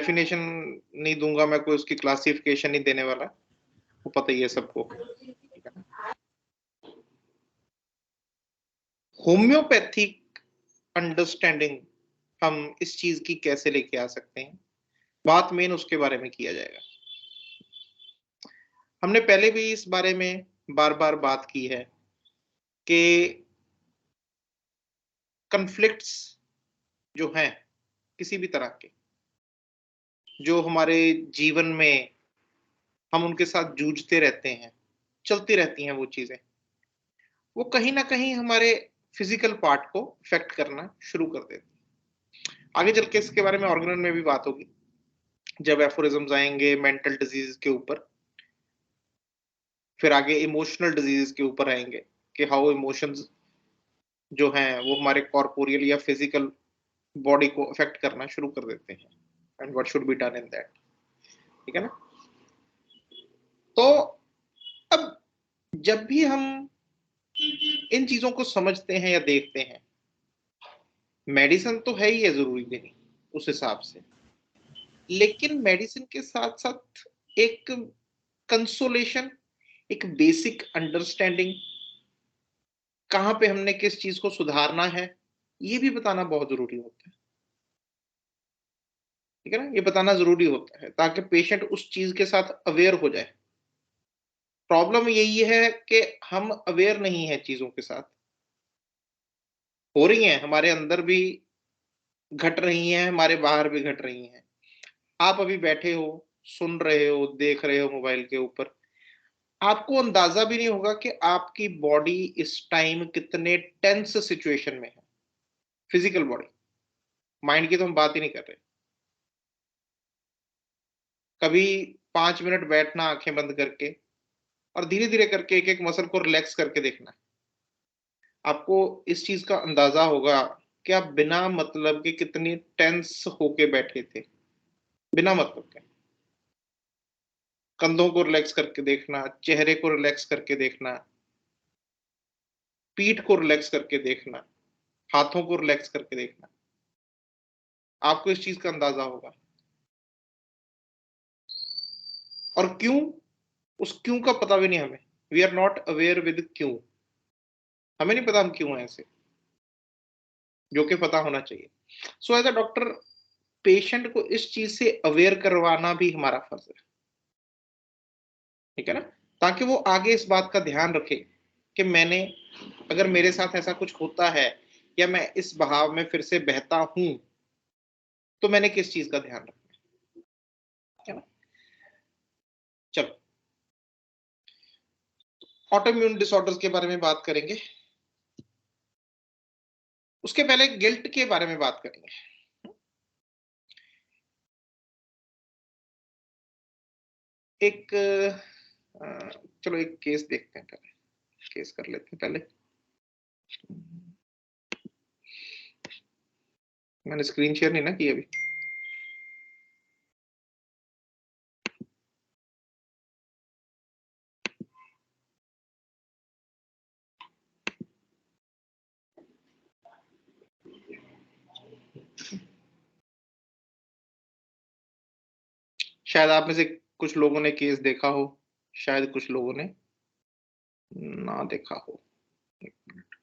Definition नहीं दूंगा मैं, कोई उसकी क्लासिफिकेशन नहीं देने वाला, वो पता ही है सबको। ठीक है ना। होम्योपैथिक अंडरस्टैंडिंग हम इस चीज की कैसे लेके आ सकते हैं, बात मेन उसके बारे में किया जाएगा। हमने पहले भी इस बारे में बार बार बात की है कि कन्फ्लिक्ट्स जो हैं किसी भी तरह के, जो हमारे जीवन में हम उनके साथ जूझते रहते हैं, चलती रहती हैं वो चीजें, वो कहीं ना कहीं हमारे फिजिकल पार्ट को इफेक्ट करना शुरू कर देती हैं। आगे चल के इसके बारे में ऑर्गेनल में भी बात होगी, जब एफोरिज्म्स आएंगे मेंटल डिजीज के ऊपर, फिर आगे इमोशनल डिजीज के ऊपर आएंगे कि हाउ इमोशंस जो हैं वो हमारे कॉर्पोरियल या फिजिकल बॉडी को अफेक्ट करना शुरू कर देते हैं, and what should be done in that. ठीक है ना। तो अब जब भी हम इन चीजों को समझते हैं या देखते हैं, मेडिसिन तो है ही है जरूरी देनी उस हिसाब से, लेकिन मेडिसिन के साथ साथ एक कंसोलेशन, एक बेसिक अंडरस्टैंडिंग, कहां पे हमने किस चीज को सुधारना है, ये भी बताना बहुत जरूरी होता है। ठीक है ना, ये बताना जरूरी होता है ताकि पेशेंट उस चीज के साथ अवेयर हो जाए। प्रॉब्लम यही है कि हम अवेयर नहीं है चीजों के साथ, हो रही हैं हमारे अंदर भी घट रही हैं, हमारे बाहर भी घट रही हैं। आप अभी बैठे हो, सुन रहे हो, देख रहे हो मोबाइल के ऊपर, आपको अंदाजा भी नहीं होगा कि आपकी बॉडी इस टाइम कितने टेंस सिचुएशन में है। फिजिकल बॉडी, माइंड की तो हम बात ही नहीं कर रहे। कभी 5 मिनट बैठना आंखें बंद करके और धीरे धीरे करके एक एक मसल को रिलैक्स करके देखना, आपको इस चीज का अंदाजा होगा कि आप बिना मतलब के कितनी टेंस होके बैठे थे, बिना मतलब के। कंधों को रिलैक्स करके देखना, चेहरे को रिलैक्स करके देखना, पीठ को रिलैक्स करके देखना, हाथों को रिलैक्स करके देखना, आपको इस चीज का अंदाजा होगा। और क्यों, उस क्यों का पता भी नहीं हमें। We are not aware with क्यों, हमें नहीं पता हम क्यों हैं ऐसे, जो कि पता होना चाहिए। So as a doctor, patient को इस चीज से अवेयर करवाना भी हमारा फर्ज है। ठीक है ना, ताकि वो आगे इस बात का ध्यान रखे कि मैंने, अगर मेरे साथ ऐसा कुछ होता है या मैं इस बहाव में फिर से बहता हूं, तो मैंने किस चीज का ध्यान रखना है ना। चलो, ऑटोइम्यून डिसऑर्डर्स के बारे में बात करेंगे, उसके पहले गिल्ट के बारे में बात करेंगे। एक चलो एक केस देखते हैं, पहले केस कर लेते हैं पहले। मैंने स्क्रीन शेयर नहीं ना की अभी। शायद आप में से कुछ लोगों ने केस देखा हो, शायद कुछ लोगों ने ना देखा हो। एक मिनट।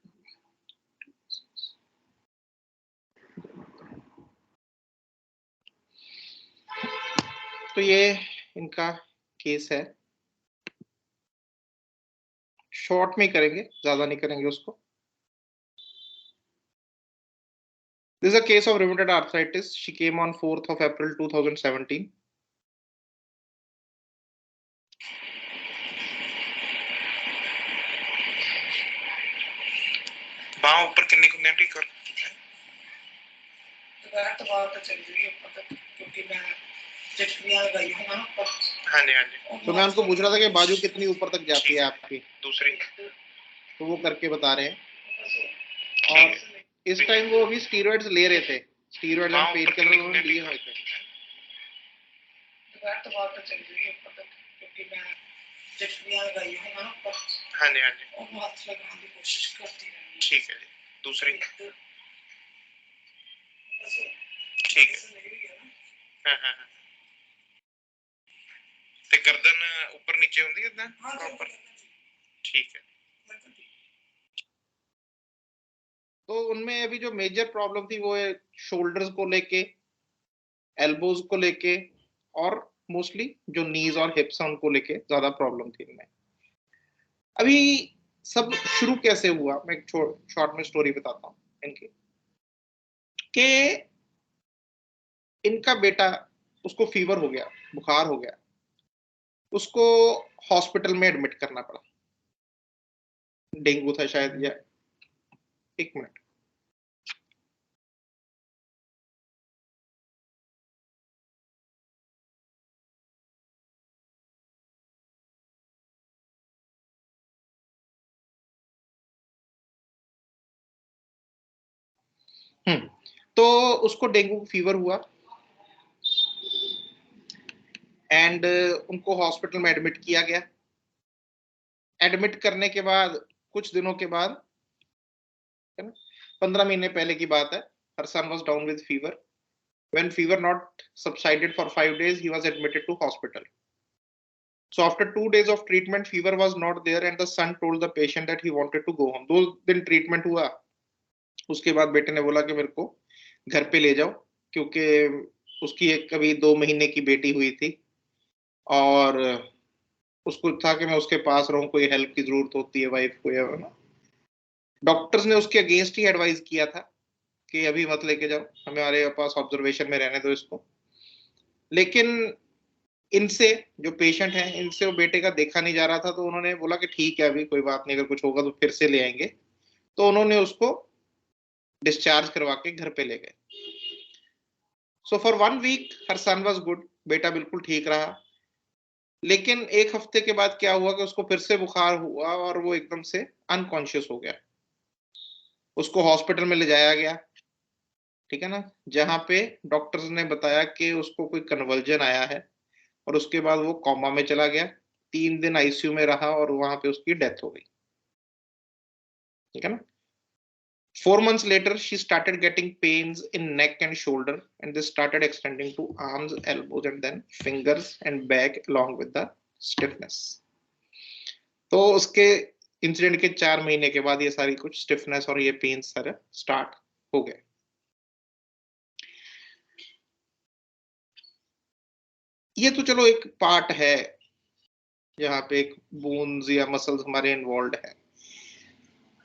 तो ये इनका केस है, शॉर्ट में करेंगे, ज्यादा नहीं करेंगे उसको। This is a case of rheumatoid arthritis. She came on 4th of April 2017. बाह ऊपर कितनी कुंदे ठीक कर तो बात चल रही है ऊपर तक, क्योंकि मैं जटरियां लगाई हूं ना ऊपर। हाँ जी हाँ जी। तो मैं उनको पूछ रहा था कि बाजू कितनी ऊपर तक जाती है आपकी, दूसरी, तो वो करके बता रहे हैं। और इस टाइम वो अभी स्टीरॉइड्स ले रहे थे, स्टीरॉइड एंड पेन किलर उन्होंने लिए हुए थे। तो बात चल रही है ऊपर तक, क्योंकि मैं जटरियां लगाई हूं ना ऊपर। हाँ जी हाँ जी। और हाथ लगाने की कोशिश करती रही। ठीक है जी, दूसरी ठीक है। हाँ हाँ हाँ ते गर्दन ऊपर नीचे होंगी इतना प्रॉपर ठीक है। तो उनमें अभी जो मेजर प्रॉब्लम थी वो है शोल्डर्स को लेके, एल्बोज को लेके, और मोस्टली जो नीज और हिप्स हैं उनको लेके ज्यादा प्रॉब्लम थी इनमें। अभी सब शुरू कैसे हुआ, मैं एक शॉर्ट में स्टोरी बताता हूँ इनकी, कि इनका बेटा, उसको फीवर हो गया, बुखार हो गया, उसको हॉस्पिटल में एडमिट करना पड़ा। डेंगू था शायद, या एक मिनट। तो उसको डेंगू फीवर हुआ एंड उनको हॉस्पिटल में एडमिट किया गया। एडमिट करने के बाद कुछ दिनों के बाद, है ना, 15 महीने पहले की बात है, her son was down with fever. When fever not subsided for 5 days he was admitted to hospital. So after 2 days of treatment, fever was not there, and the son told the patient that he wanted to go home. 2 दिन treatment हुआ, उसके बाद बेटे ने बोला कि मेरे को घर पे ले जाओ, क्योंकि उसकी एक कभी 2 महीने की बेटी हुई थी और उसको था कि मैं उसके पास रहूं, कोई हेल्प की जरूरत होती है वाइफ को, या ना। डॉक्टर्स ने उसके अगेंस्ट ही एडवाइस किया था कि अभी मत लेके जाओ, हमारे पास ऑब्जर्वेशन में रहने दो इसको। लेकिन इनसे, जो पेशेंट हैं, इनसे वो बेटे का देखा नहीं जा रहा था, तो उन्होंने बोला कि ठीक है, अभी कोई बात नहीं, अगर कुछ होगा तो फिर से ले आएंगे। तो उन्होंने उसको डिस्चार्ज करवा के घर पे ले गए। सो फॉर 1 week हर सन वाज गुड, बेटा बिल्कुल ठीक रहा। लेकिन एक हफ्ते के बाद क्या हुआ कि उसको फिर से बुखार हुआ और वो एकदम से अनकॉन्शियस हो गया। उसको हॉस्पिटल में ले जाया गया, ठीक है ना, जहां पे डॉक्टर्स ने बताया कि उसको कोई कन्वर्जन आया है, और उसके बाद वो कोमा में चला गया। 3 दिन आईसीयू में रहा और वहां पे उसकी डेथ हो गई, ठीक है ना। 4 months later, she started getting pains in neck and shoulder, and they started extending to arms, elbows, and then fingers and back, along with the stiffness. तो उसके इंसिडेंट के 4 महीने के बाद ये सारी कुछ स्टिफनेस और ये पेन सारे स्टार्ट हो गए। ये तो चलो एक पार्ट है, यहाँ पे एक बोन्स या मसल्स हमारे इन्वॉल्व है।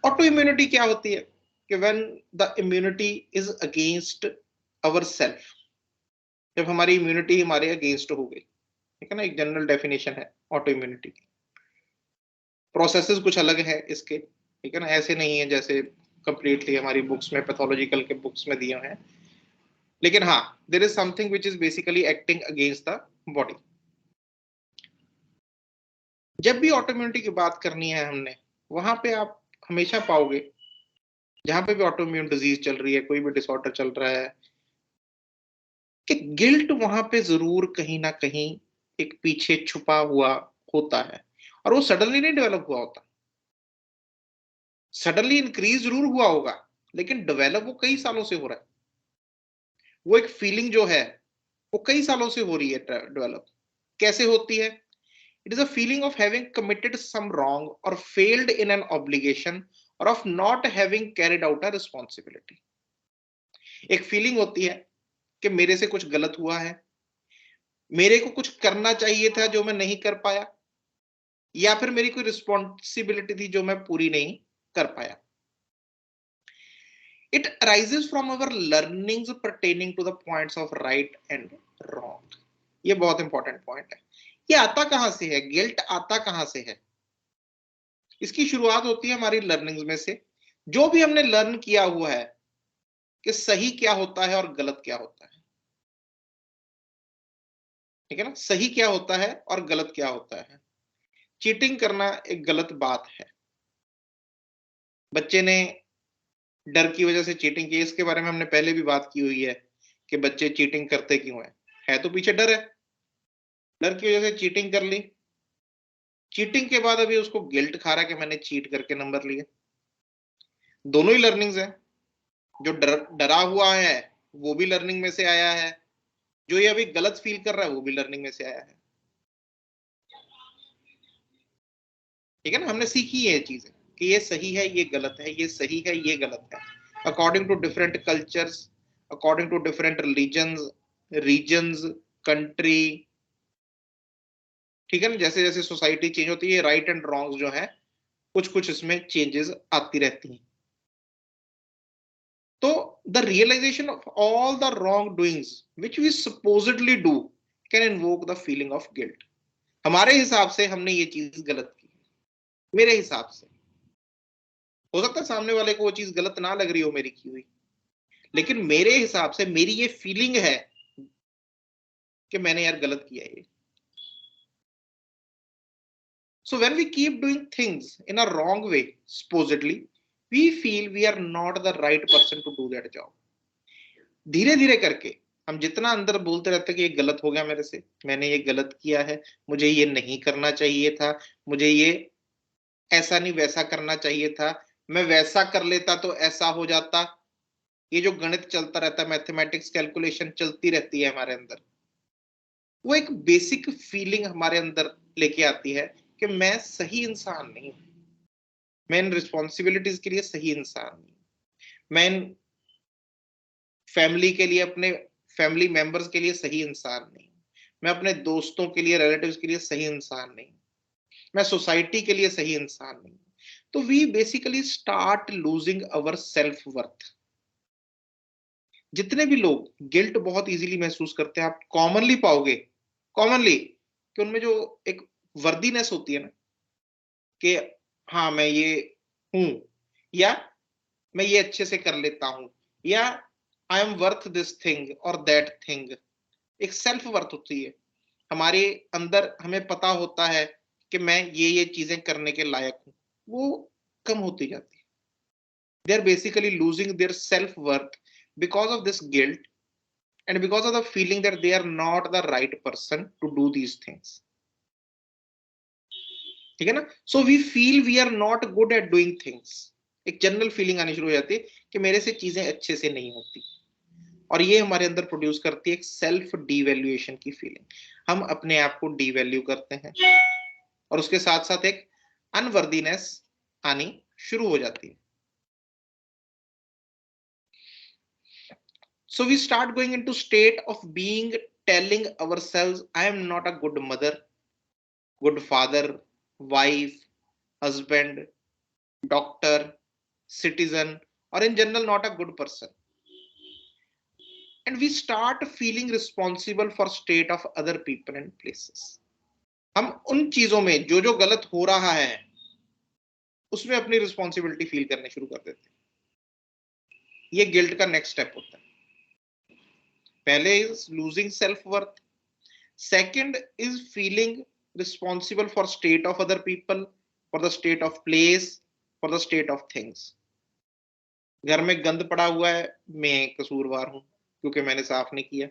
ऑटो इम्यूनिटी क्या होती है कि when the immunity is against our self, जब हमारी इम्यूनिटी हमारे अगेंस्ट हो गई, ठीक है ना। एक जनरल डेफिनेशन है ऑटो इम्यूनिटी की। प्रोसेसेस कुछ अलग है इसके, ठीक है ना, ऐसे नहीं है जैसे कंप्लीटली हमारी बुक्स में, पैथोलॉजिकल के बुक्स में दिए हैं। लेकिन हाँ, there is something which is basically acting against the body. जब भी ऑटो इम्यूनिटी की बात करनी है हमने, वहां पे आप हमेशा पाओगे, जहां पे भी ऑटो इम्यून डिजीज चल रही है, कोई भी डिसऑर्डर चल रहा है, कि गिल्ट वहां पे जरूर कहीं ना कहीं एक पीछे छुपा हुआ होता है, और वो सडनली नहीं डेवलप हुआ होता। सडनली इंक्रीज जरूर हुआ होगा, लेकिन डेवलप वो कई सालों से हो रहा है। वो एक फीलिंग जो है वो कई सालों से हो रही है डेवलप। कैसे होती है? It is a feeling of having committed some wrong और फेल्ड इन एन ऑब्लिगेशन, और of not having carried out a responsibility. एक फीलिंग होती है कि मेरे से कुछ गलत हुआ है, मेरे को कुछ करना चाहिए था जो मैं नहीं कर पाया, या फिर मेरी कोई रिस्पॉन्सिबिलिटी थी जो मैं पूरी नहीं कर पाया। It arises from our learnings pertaining to the points of right and wrong. ये बहुत इंपॉर्टेंट पॉइंट है। ये आता कहां से है? गिल्ट आता कहां से है? इसकी शुरुआत होती है हमारी लर्निंग्स में से। जो भी हमने लर्न किया हुआ है कि सही क्या होता है और गलत क्या होता है, ठीक है ना, सही क्या होता है और गलत क्या होता है। चीटिंग करना एक गलत बात है। बच्चे ने डर की वजह से चीटिंग की, इसके बारे में हमने पहले भी बात की हुई है कि बच्चे चीटिंग करते क्यों है तो पीछे डर है। डर की वजह से चीटिंग कर ली, चीटिंग के बाद अभी उसको गिल्ट खा रहा है कि मैंने चीट करके नंबर लिए। दोनों ही लर्निंग्स है। जो डरा हुआ है वो भी लर्निंग में से आया है, जो ये अभी गलत फील कर रहा है वो भी लर्निंग में से आया है। ठीक है ना, हमने सीखी है ये चीजें कि ये सही है, ये गलत है, ये सही है, ये गलत है, according to different cultures, according to different regions, country. ठीक है ना, जैसे जैसे सोसाइटी चेंज होती है, राइट एंड रॉन्ग जो है कुछ कुछ इसमें चेंजेस आती रहती हैं। तो the realisation of all the wrong doings which we supposedly do can invoke the feeling of guilt. हमारे हिसाब से हमने ये चीज गलत की, मेरे हिसाब से। हो सकता है सामने वाले को वो चीज गलत ना लग रही हो मेरी की हुई, लेकिन मेरे हिसाब से मेरी ये फीलिंग है कि मैंने यार गलत किया ये। So when we keep doing things in a wrong way, supposedly, we feel we are not the right person to do that job. धीरे धीरे करके हम जितना अंदर बोलते रहते हैं कि ये गलत हो गया मेरे से, मैंने ये गलत किया है, मुझे ये नहीं करना चाहिए था, मुझे ये ऐसा नहीं वैसा करना चाहिए था, मैं वैसा कर लेता तो ऐसा हो जाता। ये जो गणित चलता रहता है, मैथमेटिक्स कैलकुलेशन चलती रहती है हमारे अंदर, वो एक बेसिक फीलिंग हमारे अंदर लेके आती है कि मैं सही इंसान नहीं हूं, मैं इन रिस्पॉन्सिबिलिटीज के लिए सही इंसान नहीं, मैं इन फैमिली के लिए, अपने फैमिली मेंबर्स के लिए सही इंसान नहीं, मैं अपने दोस्तों के लिए, रिलेटिव्स के लिए सही इंसान नहीं, मैं सोसाइटी के लिए सही इंसान नहीं। तो we basically start losing our self worth. जितने भी लोग गिल्ट बहुत इजीली महसूस करते हैं, आप कॉमनली पाओगे, कॉमनली, कि उनमें जो एक वर्दीनेस होती है ना, कि हाँ मैं ये हूं, या मैं ये अच्छे से कर लेता हूं, या I am worth this thing और दैट थिंग। एक सेल्फ वर्थ होती है हमारे अंदर, हमें पता होता है कि मैं ये चीजें करने के लायक हूं, वो कम होती जाती है। They are basically losing their self worth because of this guilt and because of the feeling that they are not the right person to do these things। ठीक है ना, so we feel we are not good at doing things. एक general feeling आनी शुरू हो जाती है कि मेरे से चीजें अच्छे से नहीं होती, और ये हमारे अंदर प्रोड्यूस करती है एक सेल्फ डीवैल्यूएशन की फीलिंग। हम अपने आप को डीवैल्यू करते हैं, और उसके साथ साथ एक अनवर्दीनेस आनी शुरू हो जाती है। So we start going into state of being, telling ourselves, I am not a good mother, good father, wife, husband, doctor, citizen, or in general, not a good person. And we start feeling responsible for state of other people and places। हम उन चीजों में जो जो गलत हो रहा है उसमें अपनी रिस्पॉन्सिबिलिटी फील करने शुरू कर देते हैं। ये गिल्ट का नेक्स्ट स्टेप होता है। पहले is losing self worth, second is feeling responsible for state of other people, for the state of place, for the state of things. घर में गंद पड़ा हुआ है, मैं कसूरवार हूं क्योंकि मैंने साफ नहीं किया।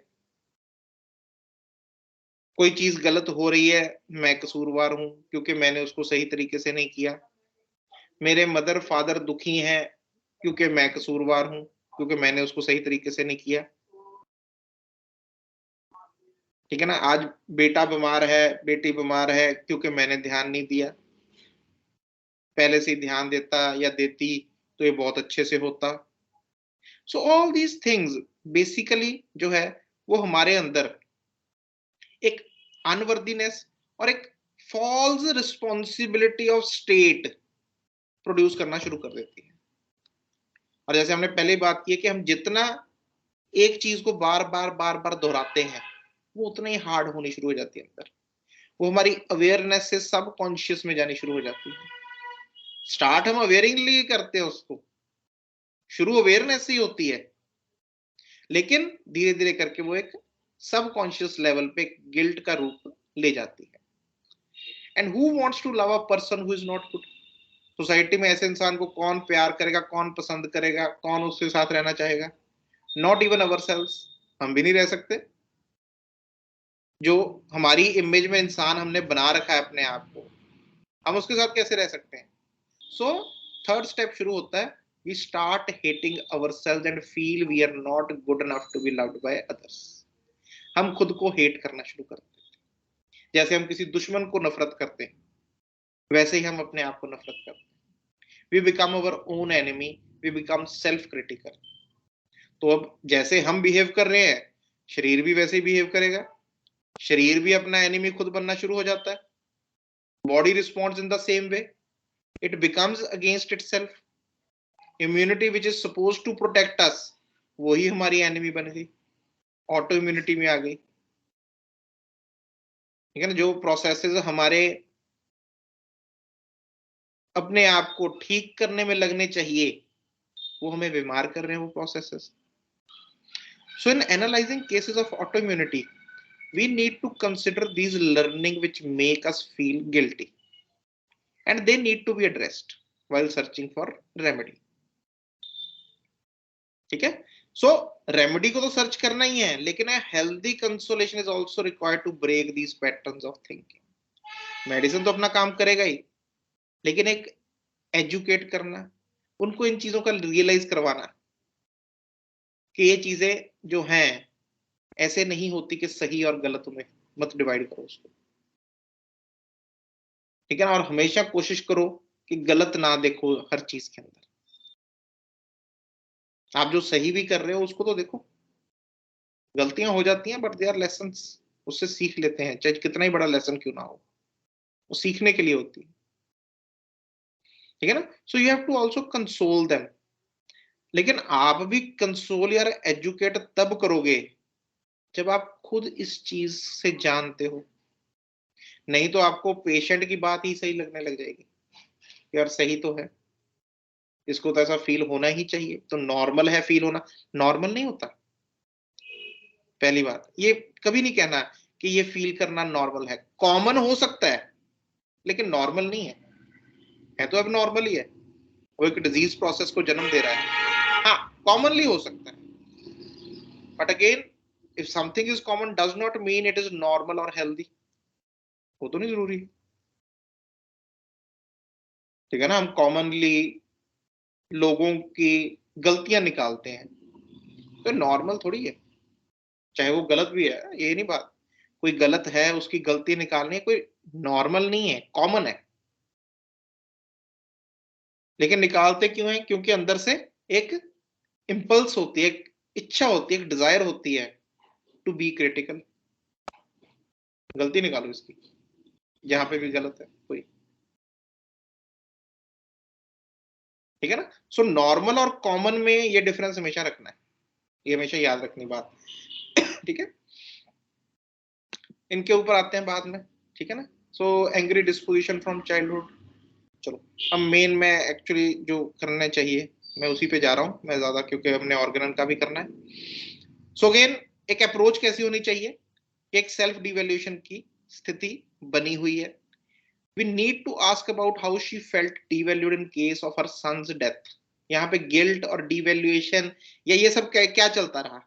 कोई चीज गलत हो रही है, मैं कसूरवार हूं क्योंकि मैंने उसको सही तरीके से नहीं किया। मेरे मदर फादर दुखी हैं क्योंकि मैं कसूरवार हूं क्योंकि मैंने उसको सही तरीके से नहीं किया। ठीक है ना, आज बेटा बीमार है, बेटी बीमार है क्योंकि मैंने ध्यान नहीं दिया। पहले से ही ध्यान देता या देती तो ये बहुत अच्छे से होता। So all these things basically जो है वो हमारे अंदर एक अनवर्दीनेस और एक false responsibility of state produce करना शुरू कर देती है। और जैसे हमने पहले बात की है कि हम जितना एक चीज को बार बार बार बार दोहराते हैं वो उतना ही हार्ड होनी शुरू हो जाती है अंदर। वो हमारी अवेयरनेस से सब कॉन्शियस में जानी शुरू हो जाती है। स्टार्ट हम अवेयरिंगली करते हैं उसको, शुरू अवेयरनेस ही होती है, लेकिन धीरे धीरे करके वो एक सब कॉन्शियस लेवल पे गिल्ट का रूप ले जाती है। And who wants to love a person who is not good. Society में ऐसे इंसान को कौन प्यार करेगा, कौन पसंद करेगा, कौन उसके साथ रहना चाहेगा? नॉट इवन अवरसेल्व्स, हम भी नहीं रह सकते। जो हमारी इमेज में इंसान हमने बना रखा है अपने आप को, हम उसके साथ कैसे रह सकते हैं? सो थर्ड स्टेप शुरू होता है, we start hating ourselves and feel we are not good enough to be loved by others. हम खुद को हेट करना शुरू कर देते हैं। जैसे हम किसी दुश्मन को नफरत करते हैं, वैसे ही हम अपने आप को नफरत करते हैं। We become our own enemy, we become self critical. तो अब जैसे हम बिहेव कर रहे हैं, शरीर भी वैसे ही बिहेव करेगा। शरीर भी अपना एनिमी खुद बनना शुरू हो जाता है। Body responds in the same way, it becomes against itself. Immunity which is suppose to protect us, वही हमारी एनिमी बन गई, ऑटो इम्यूनिटी में आ गई। ठीक है ना, जो प्रोसेसेस हमारे अपने आप को ठीक करने में लगने चाहिए, वो हमें बीमार कर रहे हैं वो processes. So in analysing cases of autoimmunity, we need to consider these learning which make us feel guilty, and they need to be addressed while searching for remedy. ठीक है, सो रेमेडी को तो सर्च करना ही है, लेकिन a healthy consolation is also required to break these patterns of thinking. Medicine तो अपना काम करेगा ही, लेकिन एक एजुकेट करना, उनको इन चीजों का रियलाइज करवाना कि ये चीजें जो हैं ऐसे नहीं होती कि सही और गलत में मत डिवाइड करो उसको। ठीक है ना, और हमेशा कोशिश करो कि गलत ना देखो हर चीज के अंदर। आप जो सही भी कर रहे हो उसको तो देखो। गलतियां हो जाती हैं बट दे आर लेसन्स, उससे सीख लेते हैं, चाहे कितना ही बड़ा लेसन क्यों ना हो, वो सीखने के लिए होती है। ठीक है ना, so you have to also console them. लेकिन आप भी कंसोल या एजुकेट तब करोगे जब आप खुद इस चीज से जानते हो। नहीं तो आपको पेशेंट की बात ही सही लगने लग जाएगी, यार सही तो है, इसको तो ऐसा फील होना ही चाहिए, तो नॉर्मल है फील होना। नॉर्मल नहीं होता। पहली बात, ये कभी नहीं कहना कि ये फील करना नॉर्मल है। कॉमन हो सकता है लेकिन नॉर्मल नहीं है तो अब नॉर्मल ही है। वो एक डिजीज प्रोसेस को जन्म दे रहा है, हाँ कॉमनली हो सकता है, but again if something is common does not mean it is normal और हेल्दी। वो तो नहीं जरूरी। ठीक है ना, हम कॉमनली लोगों की गलतियां निकालते हैं, तो नॉर्मल थोड़ी है, चाहे वो गलत भी है, ये नहीं बात। कोई गलत है उसकी गलती निकालनी है, कोई नॉर्मल नहीं है, कॉमन है। लेकिन निकालते क्यों है? क्योंकि अंदर से एक इंपल्स होती है, एक इच्छा होती है, एक डिजायर होती है टू बी क्रिटिकल। गलती निकालो इसकी, जहां पे भी गलत है कोई। ठीक है ना, सो नॉर्मल और कॉमन में ये डिफरेंस हमेशा रखना है, ये हमेशा याद रखनी बात। ठीक है, इनके ऊपर आते हैं बाद में। ठीक है ना, so angry disposition from childhood. चलो, अब मेन में एक्चुअली जो करना चाहिए मैं उसी पे जा रहा हूं मैं ज्यादा, क्योंकि हमने ऑर्गेनन का भी करना है। सो अगेन एक अप्रोच कैसी होनी चाहिए? एक सेल्फ डिवेल्यूशन की स्थिति बनी हुई है। We need to ask about how she felt devalued in case of her son's death. यहाँ पे गिल्ट और डिवेल्यूएशन या ये सब क्या चलता रहा?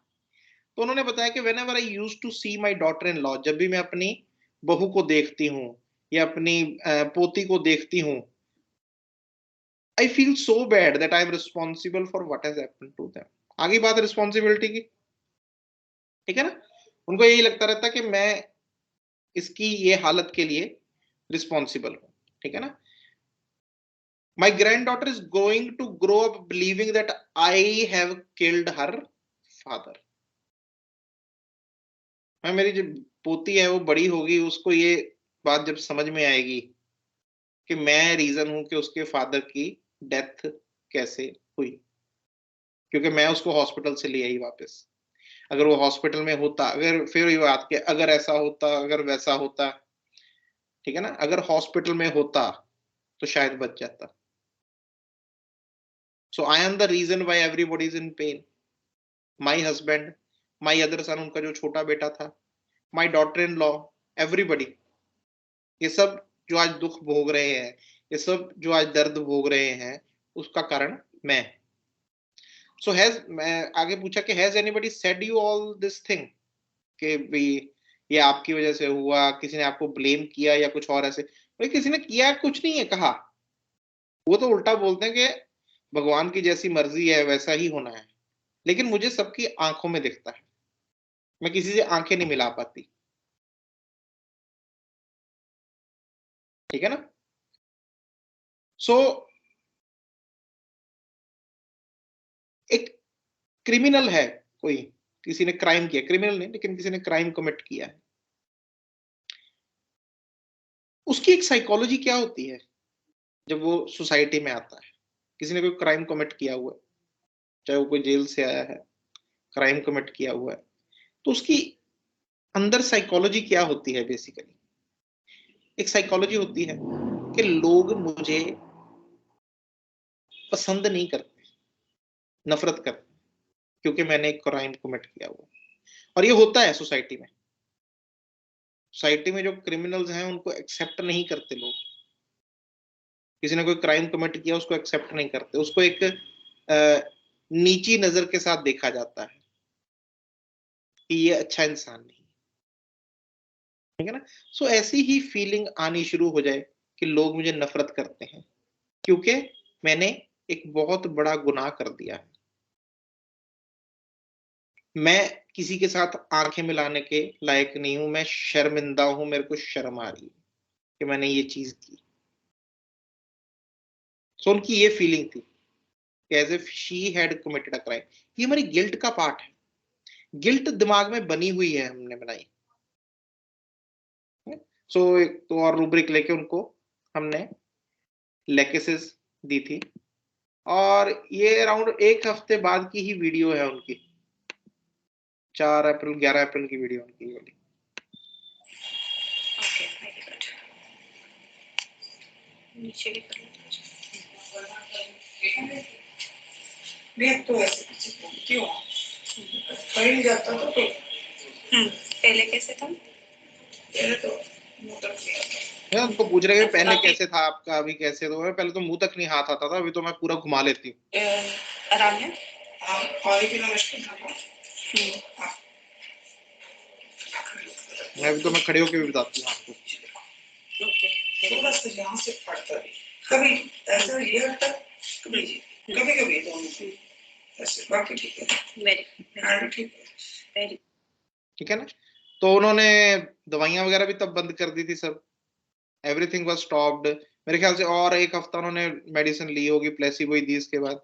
तो उन्होंने बताया कि whenever I use to see my daughter in law, जब भी मैं अपनी बहू को देखती हूँ या अपनी पोती को देखती हूँ, I feel so bad that I am responsible for what has happened to them. आगे बात रिस्पॉन्सिबिलिटी की। ठीक है ना, उनको यही लगता रहता कि मैं इसकी ये हालत के लिए रिस्पॉन्सिबल हूं। ठीक है ना, my granddaughter is going to grow up believing that I have killed her father. मैं, मेरी जो पोती है वो बड़ी होगी, उसको ये बात जब समझ में आएगी कि मैं रीजन हूं कि उसके फादर की डेथ कैसे हुई, क्योंकि मैं उसको हॉस्पिटल से ले आई वापस। अगर वो हॉस्पिटल में होता, अगर फिर ये बात के अगर ऐसा होता अगर वैसा होता, ठीक है ना, अगर हॉस्पिटल में होता तो शायद बच जाता। So I am the reason why everybody is in pain. My husband, my other son, उनका जो छोटा बेटा था, my daughter in law, everybody, ये सब जो आज दुख भोग रहे हैं, ये सब जो आज दर्द भोग रहे हैं, उसका कारण मैं। सो हैज, मैं आगे पूछा कि has anybody said you all this thing, कि भी ये आपकी वजह से हुआ, किसी ने आपको ब्लेम किया या कुछ और ऐसे? भाई किसी ने किया कुछ नहीं है कहा, वो तो उल्टा बोलते हैं कि भगवान की जैसी मर्जी है वैसा ही होना है। लेकिन मुझे सबकी आंखों में दिखता है, मैं किसी से आंखें नहीं मिला पाती, ठीक है ना। सो एक क्रिमिनल है कोई, किसी ने क्राइम किया, क्रिमिनल नहीं लेकिन किसी ने क्राइम कमिट किया है, उसकी एक साइकोलॉजी क्या होती है जब वो सोसाइटी में आता है। किसी ने कोई क्राइम कमिट किया हुआ है, चाहे वो कोई जेल से आया है, क्राइम कमिट किया हुआ है, तो उसकी अंदर साइकोलॉजी क्या होती है बेसिकली। एक साइकोलॉजी होती है कि लोग मुझे पसंद नहीं करते, नफरत करते, क्योंकि मैंने एक क्राइम कमिट किया हुआ। और ये होता है सोसाइटी में, सोसाइटी में जो क्रिमिनल्स हैं उनको एक्सेप्ट नहीं करते लोग। किसी ने कोई क्राइम कमिट किया उसको एक्सेप्ट नहीं करते, उसको एक नीची नजर के साथ देखा जाता है कि ये अच्छा इंसान नहीं, ठीक है ना। सो ऐसी ही फीलिंग आनी शुरू हो जाए कि लोग मुझे नफरत करते हैं क्योंकि मैंने एक बहुत बड़ा गुनाह कर दिया है, मैं किसी के साथ आंखें मिलाने के लायक नहीं हूं, मैं शर्मिंदा हूं, मेरे को शर्म आ रही है कि मैंने ये चीज की। सो उनकी ये फीलिंग थी as if she had committed a crime. ये हमारी गिल्ट का पार्ट है, गिल्ट दिमाग में बनी हुई है, हमने बनाई। सो एक तो और रूब्रिक लेके उनको हमने लेकेसिस दी थी, और ये अराउंड एक हफ्ते बाद की ही वीडियो है उनकी, 4 अप्रैल 11 अप्रैल की वीडियो उनकी वाली। ओके वेरी गुड, नीचे भी कर मैं तो ऐसे क्यों कहीं जाता था तो पहले कैसे था? पहले तो मुंह तक नहीं आता। मैं उनको पूछ रहे पहले कैसे था आपका, अभी कैसे, तो पहले तो मुंह तक नहीं हाथ आता था, अभी तो मैं पूरा घुमा लेती हूँ। आराम है? पानी पीना मुश्किल था। मैं अभी तो मैं खड़े होकर भी बताती हूँ आपको। ओके, थोड़ा सा यहाँ से फटता भी, कभी ऐसा ये हटता, कभी कभी दोनों ऐसे, बाकी ठीक है। वेरी ठीक है, वेरी ठीक है ना। तो उन्होंने दवाइयां वगैरह भी तब बंद कर दी थी सब, एवरीथिंग वाज स्टॉप्ड। मेरे ख्याल से और एक हफ्ता उन्होंने मेडिसिन ली होगी, प्लेसिबो ही दी इसके बाद,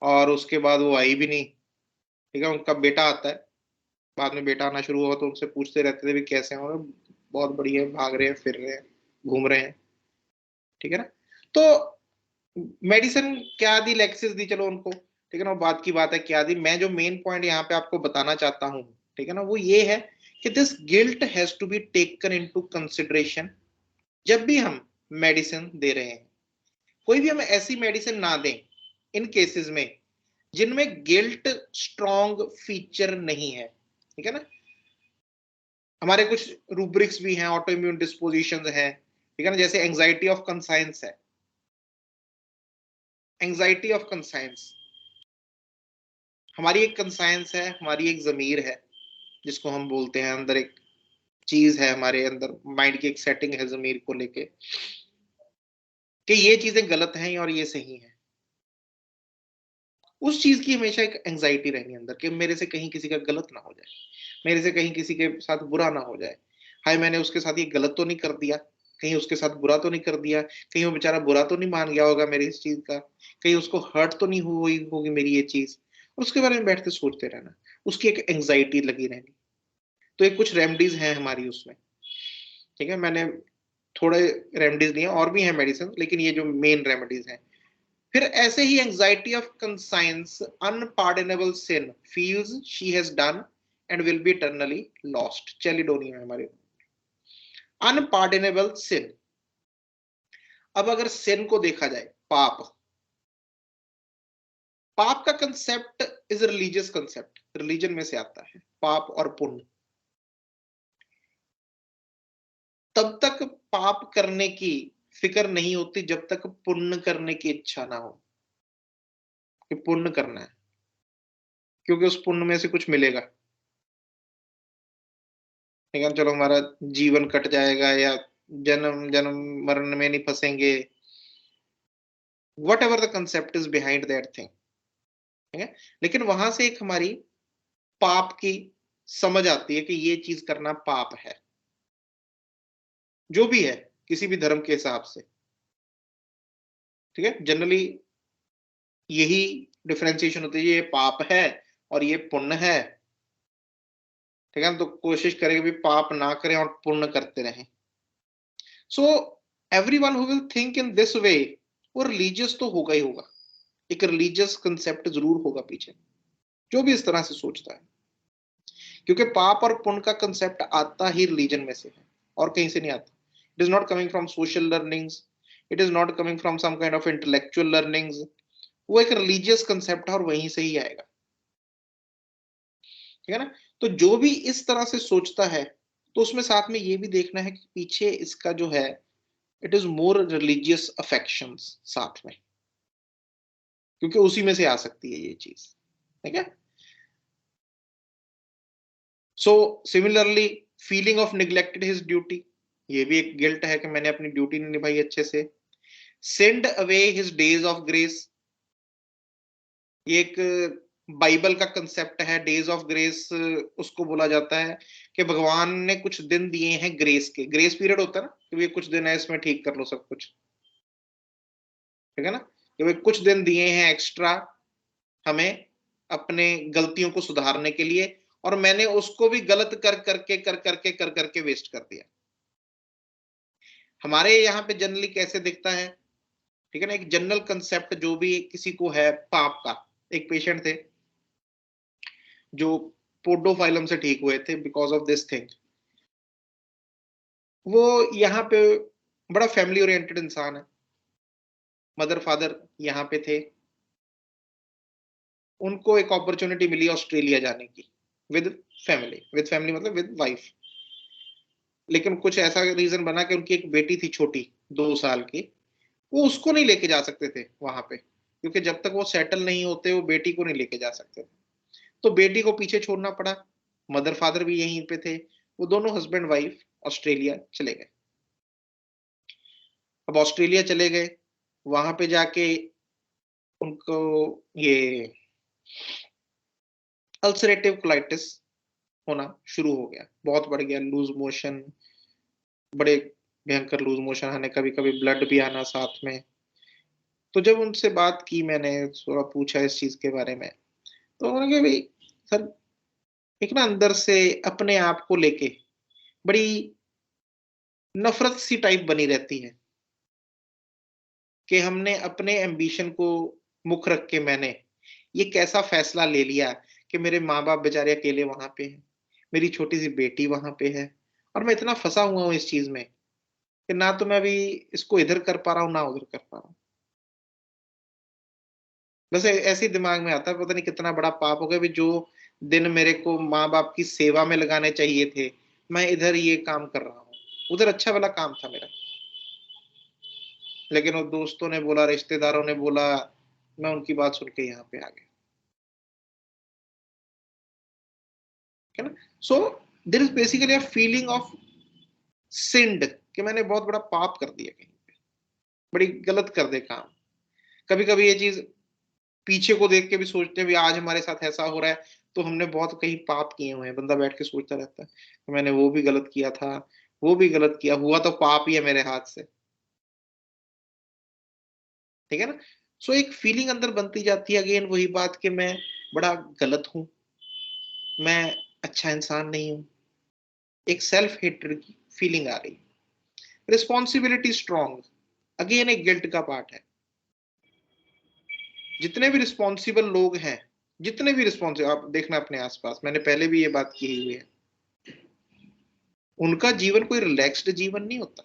और उसके बाद वो आई भी नहीं। ठीक है, उनका बेटा आता है, बाद में बेटा आना शुरू हुआ तो उनसे पूछते रहते थे भी कैसे हैं, बहुत बढ़िया, भाग रहे हैं, फिर रहे हैं, घूम रहे हैं, ठीक है ना। तो मेडिसिन क्या दी, लेक्सिस दी, चलो उनको, ठीक है ना, बात की बात है क्या दी। मैं जो मेन पॉइंट यहाँ पे आपको बताना चाहता हूँ, ठीक है ना, वो ये है कि this guilt has to be taken into consideration जब भी हम मेडिसिन दे रहे हैं। कोई भी हम ऐसी मेडिसिन ना दें इन केसेस में जिनमें गिल्ट स्ट्रॉन्ग फीचर नहीं है, ठीक है ना। हमारे कुछ रूब्रिक्स भी हैं, ऑटो इम्यून डिस्पोजिशन है, ठीक है ना, जैसे एंजाइटी ऑफ कंसाइंस है। एंजाइटी ऑफ कंसाइंस हमारी एक कंसाइंस है, हमारी एक जमीर है जिसको हम बोलते हैं, अंदर एक चीज है, हमारे अंदर माइंड की एक सेटिंग है जमीर को लेके कि ये चीजें गलत हैं और ये सही है। उस चीज की हमेशा एक एंजाइटी रहेगी अंदर कि मेरे से कहीं किसी का गलत ना हो जाए, मेरे से कहीं किसी के साथ बुरा ना हो जाए, हाय मैंने उसके साथ ये गलत तो नहीं कर दिया, कहीं उसके साथ बुरा तो नहीं कर दिया, कहीं वो बेचारा बुरा तो नहीं मान गया होगा मेरी इस चीज का, कहीं उसको हर्ट तो नहीं हुई होगी मेरी ये चीज। और उसके बारे में बैठते सोचते रहना, उसकी एक एंजाइटी लगी रहनी। तो एक कुछ रेमेडीज हैं हमारी उसमें, ठीक है, मैंने थोड़े रेमेडीज लिए, और भी हैं मेडिसिन, लेकिन ये जो मेन रेमेडीज हैं। फिर ऐसे ही anxiety of conscience, unpardonable sin feels she has done and will be eternally lost, chelidonium है हमारे। अनपार्डनेबल सिन, अब अगर सिन को देखा जाए, पाप, पाप का concept is religious concept, religion में से आता है पाप और पुण्य। तब तक पाप करने की फिक्र नहीं होती जब तक पुण्य करने की इच्छा ना हो कि पुण्य करना है, क्योंकि उस पुण्य में से कुछ मिलेगा, ठीक है, चलो हमारा जीवन कट जाएगा या जन्म जन्म मरण में नहीं फंसेंगे, whatever the concept is behind that thing, ठीक है। लेकिन वहां से एक हमारी पाप की समझ आती है कि ये चीज करना पाप है, जो भी है किसी भी धर्म के हिसाब से। ठीक है, जनरली यही डिफरेंशिएशन होती है, ये पाप है और ये पुण्य है। ठीक है, तो कोशिश करें भी पाप ना करें और पुण्य करते रहें। So everyone who will think in this way, वो रिलीजियस तो होगा ही होगा, एक रिलीजियस कंसेप्ट जरूर होगा पीछे, जो भी इस तरह से सोचता है। क्योंकि पाप और पुण्य का कंसेप्ट आता ही रिलीजन में से है और कहीं से नहीं आता। It is not coming from social learnings, it is not coming from some kind of intellectual learnings, वो एक रिलीजियस कंसेप्ट है और वहीं से ही आएगा। ठीक है ना, तो जो भी इस तरह से सोचता है तो उसमें साथ में ये भी देखना है कि पीछे इसका जो है it is more religious affections साथ में, क्योंकि उसी में से आ सकती है ये चीज। ठीक है, so similarly feeling of neglected his duty, ये भी एक गिल्ट है कि मैंने अपनी ड्यूटी नहीं निभाई अच्छे से। Send away his days of grace, ये एक बाइबल का कंसेप्ट है, डेज ऑफ ग्रेस उसको बोला जाता है कि भगवान ने कुछ दिन दिए हैं ग्रेस के, ग्रेस पीरियड होता है ना कि ये कुछ दिन है इसमें ठीक कर लो सब कुछ। ठीक है ना, कि वे कुछ दिन दिए हैं एक्स्ट्रा हमें अपने गलतियों को सुधारने के लिए, और मैंने उसको भी गलत कर करके वेस्ट कर दिया। हमारे यहाँ पे जनरली कैसे दिखता है, ठीक है ना, एक जनरल कंसेप्ट जो भी किसी को है पाप का, एक पेशेंट थे जो पोडोफाइलम से ठीक हुए थे बिकॉज ऑफ दिस थिंग। वो यहाँ पे बड़ा फैमिली ओरिएंटेड इंसान है, मदर फादर यहाँ पे थे, उनको एक अपॉर्चुनिटी मिली ऑस्ट्रेलिया जाने की विद फैमिली मतलब विद वाइफ। लेकिन कुछ ऐसा रीजन बना कि उनकी एक बेटी थी छोटी 2 साल की, वो उसको नहीं लेके जा सकते थे वहां पे, क्योंकि जब तक वो सेटल नहीं होते वो बेटी को नहीं लेके जा सकते थे। तो बेटी को पीछे छोड़ना पड़ा, मदर फादर भी यहीं पे थे, वो दोनों हस्बैंड वाइफ ऑस्ट्रेलिया चले गए। अब ऑस्ट्रेलिया चले गए, वहां पे जाके उनको ये अल्सरेटिव कोलाइटिस होना शुरू हो गया, बहुत बढ़ गया, लूज मोशन, बड़े भयंकर लूज मोशन आने, कभी कभी ब्लड भी आना साथ में। तो जब उनसे बात की, मैंने थोड़ा पूछा इस चीज के बारे में, तो उन्होंने कहा भाई सर, एक ना अंदर से अपने आप को लेके बड़ी नफरत सी टाइप बनी रहती है कि हमने अपने एम्बिशन को मुख रख के मैंने ये कैसा फैसला ले लिया कि मेरे माँ बाप बेचारे अकेले वहां पे हैं, मेरी छोटी सी बेटी वहां पे है, और मैं इतना फंसा हुआ हूँ इस चीज में कि ना तो मैं अभी इसको इधर कर पा रहा हूँ ना उधर कर पा रहा हूँ। बस ऐसे ही दिमाग में आता है, पता नहीं कितना बड़ा पाप हो गया भी, जो दिन मेरे को माँ बाप की सेवा में लगाने चाहिए थे मैं इधर ये काम कर रहा हूँ, उधर अच्छा वाला काम था मेरा, लेकिन वो दोस्तों ने बोला, रिश्तेदारों ने बोला, मैं उनकी बात सुन के यहाँ पे आ गया। है ना, so there is basically a feeling of sinned कि मैंने बहुत बड़ा पाप कर दिया, कहीं पे बड़ी गलत कर दे काम। कभी कभी ये चीज पीछे को देख के भी सोचते हैं भी आज हमारे साथ ऐसा हो रहा है तो हमने बहुत कहीं पाप किए हुए हैं, बंदा बैठ के सोचता रहता है तो मैंने वो भी गलत किया था, वो भी गलत किया, हुआ तो पाप ही है मेरे हाथ से। ठीक है ना, सो एक फीलिंग अंदर बनती जाती है, अगेन वही बात कि मैं बड़ा गलत हूं, मैं अच्छा इंसान नहीं हूं, एक सेल्फ हेट्रेड की फीलिंग आ रही। रिस्पॉन्सिबिलिटी स्ट्रॉन्ग, अगेन एक गिल्ट का पार्ट है। जितने भी रिस्पॉन्सिबल लोग हैं, जितने भी रिस्पॉन्सिबल, आप देखना अपने आसपास, मैंने पहले भी ये बात की हुई है, उनका जीवन कोई रिलैक्स्ड जीवन नहीं होता,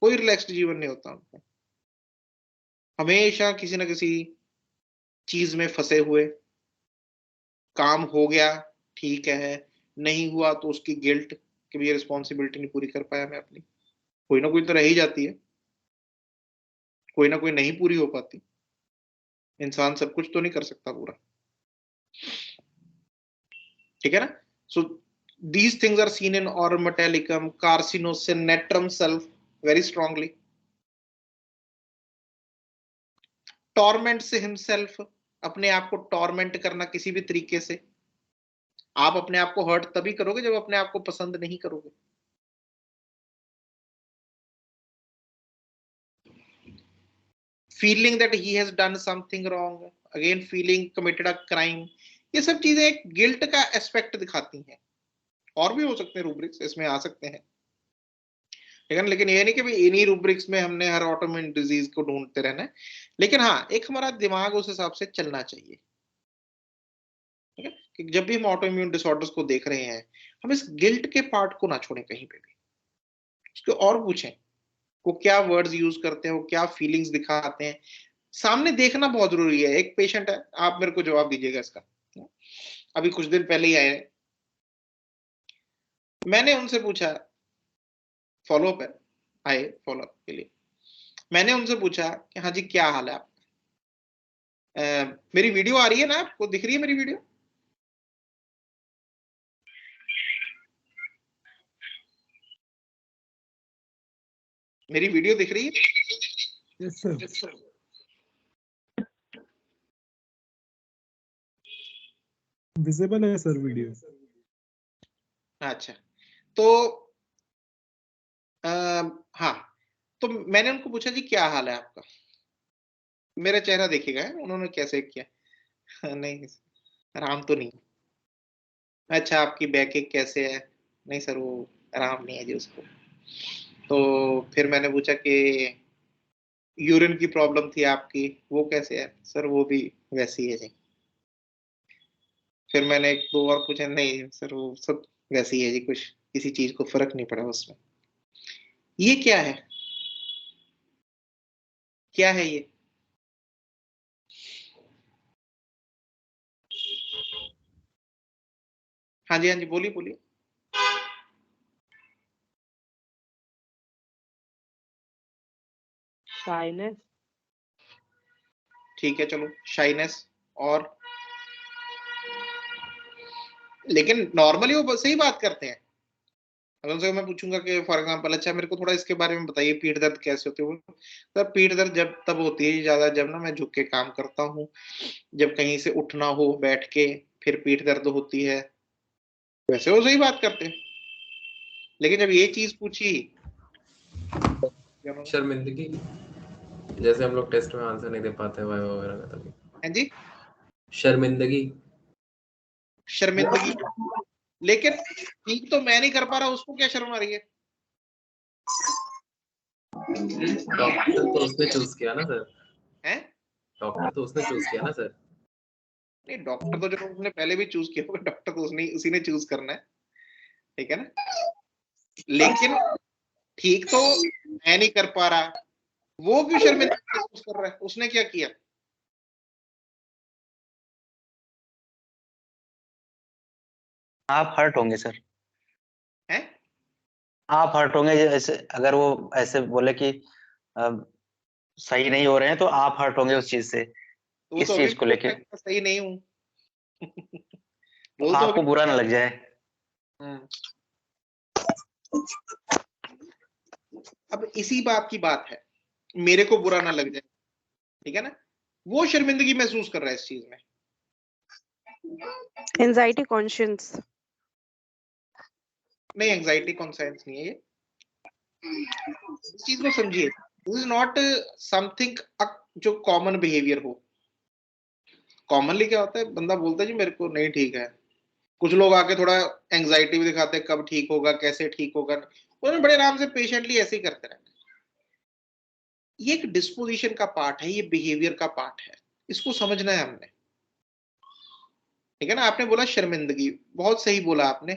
कोई रिलैक्स्ड जीवन नहीं होता उनका, हमेशा किसी ना किसी चीज में फंसे हुए। काम हो गया ठीक है, नहीं हुआ तो उसकी गिल्ट कि ये रिस्पॉन्सिबिलिटी नहीं पूरी कर पाया मैं अपनी, कोई ना कोई तो रह ही जाती है, कोई ना कोई नहीं पूरी हो पाती, इंसान सब कुछ तो नहीं कर सकता पूरा। ठीक है ना, सो these things are seen in Aurum metallicum, carcinosinetrum self very strongly, torments himself, अपने आप को टॉर्मेंट करना किसी भी तरीके से, आप अपने आप को हर्ट तभी करोगे जब अपने आप को पसंद नहीं करोगे। Feeling that he has done something wrong, again feeling committed a crime, ये सब चीजें एक गिल्ट का एस्पेक्ट दिखाती हैं। और भी हो सकते हैं रूब्रिक्स इसमें आ सकते हैं, लेकिन ये नहीं कि भाई इन्हीं रूब्रिक्स में हमने हर ऑटोइम्यून डिजीज को ढूंढते रहना है। लेकिन हाँ, एक हमारा दिमाग उस हिसाब से चलना चाहिए, ठीक है, कि जब भी हम ऑटोइम्यून डिसऑर्डर्स को देख रहे हैं, हम इस गिल्ट के पार्ट को ना छोड़ें कहीं पे भी, उसको और पूछें वो क्या वर्ड्स यूज करते हैं, वो क्या फीलिंग्स दिखाते हैं। सामने देखना बहुत जरूरी है। एक पेशेंट है, आप मेरे को जवाब दीजिएगा इसका, अभी कुछ दिन पहले ही आए, मैंने उनसे पूछा, फॉलोअप है, आए फॉलोअप के लिए, मैंने उनसे पूछा कि हाँ जी क्या हाल है आपका, मेरी वीडियो आ रही है ना, आपको दिख रही है मेरी वीडियो? मेरी वीडियो दिख रही है? Yes sir. विजिबल है सर वीडियो। अच्छा, तो हाँ, तो मैंने उनको पूछा जी क्या हाल है आपका, मेरा चेहरा देखिएगा, उन्होंने कैसे किया नहीं आराम तो नहीं। अच्छा, आपकी बैक एक कैसे है? नहीं सर वो आराम नहीं है जी उसको। तो फिर मैंने पूछा कि यूरिन की प्रॉब्लम थी आपकी, वो कैसे है? सर वो भी वैसी है जी। फिर मैंने एक दो और पूछा, नहीं सर वो सब वैसी है जी, कुछ किसी चीज को फर्क नहीं पड़ा उसमें। ये क्या है, क्या है ये? हाँ जी हाँ जी, बोलिए बोलिए। शाइनेस। ठीक है चलो, शाइनेस। और लेकिन नॉर्मली वो सही बात करते हैं। अगर उनसे मैं पूछूंगा कि फॉर एग्जांपल, अच्छा मेरे को थोड़ा इसके बारे में बताइए, पीठ दर्द कैसे होती है? वो सर पीठ दर्द जब तब होती है ज्यादा जब ना मैं झुक के काम करता हूँ, जब कहीं से उठना हो बैठ के, फिर पीठ दर्द होती है। वैसे वो सही बात करते हैं, लेकिन जब ये चीज पूछी, शर्मिंदगी, जैसे हम लोग टेस्ट में आंसर नहीं दे पाते हैं वाइवा वगैरह का, तभी है जी शर्मिंदगी। शर्मिंदगी, लेकिन ठीक तो मैं नहीं कर पा रहा, उसको क्या शर्म आ रही है? डॉक्टर तो उसने चूज किया ना सर, हैं? डॉक्टर तो उसने चूज किया ना सर। नहीं, डॉक्टर तो जो उसने पहले भी चूज किया होगा, डॉक्टर तो उसने उसी ने चूज करना है, ठीक है ना? लेकिन ठीक तो मैं नहीं कर पा रहा, वो क्यों शर्मिंदगी महसूस कर रहा है? उसने क्या किया? आप हर्ट होंगे सर, हैं? आप हर्ट होंगे। जैसे अगर वो ऐसे बोले कि अ, सही नहीं हो रहे हैं तो आप हर्ट होंगे उस चीज से, तो वो इस तो अभी चीज भी को बोल लेके, रहा है कि मैं सही नहीं हूँ तो बोल तो अभी आपको बुरा ना लग जाए। अब इसी बात की बात है, मेरे को बुरा ना लग जाए, ठीक है ना? वो शर्मिंदगी महसूस कर रहा है इस चीज में। Anxiety conscious. नहीं, एंजाइटी कॉन्साइंस नहीं है ये, इस चीज को समझिए, दिस इज नॉट समथिंग जो कॉमन बिहेवियर हो। कॉमनली क्या होता है, बंदा बोलता है जी मेरे को नहीं ठीक है, कुछ लोग आके थोड़ा एंजाइटी भी दिखाते हैं, कब ठीक होगा, कैसे ठीक होगा, उन्होंने बड़े आराम से पेशेंटली ऐसे ही करते रहते हैं। ये एक डिस्पोजिशन का पार्ट है, ये बिहेवियर का पार्ट है, इसको समझना है हमने, ठीक है ना? आपने बोला शर्मिंदगी, बहुत सही बोला आपने,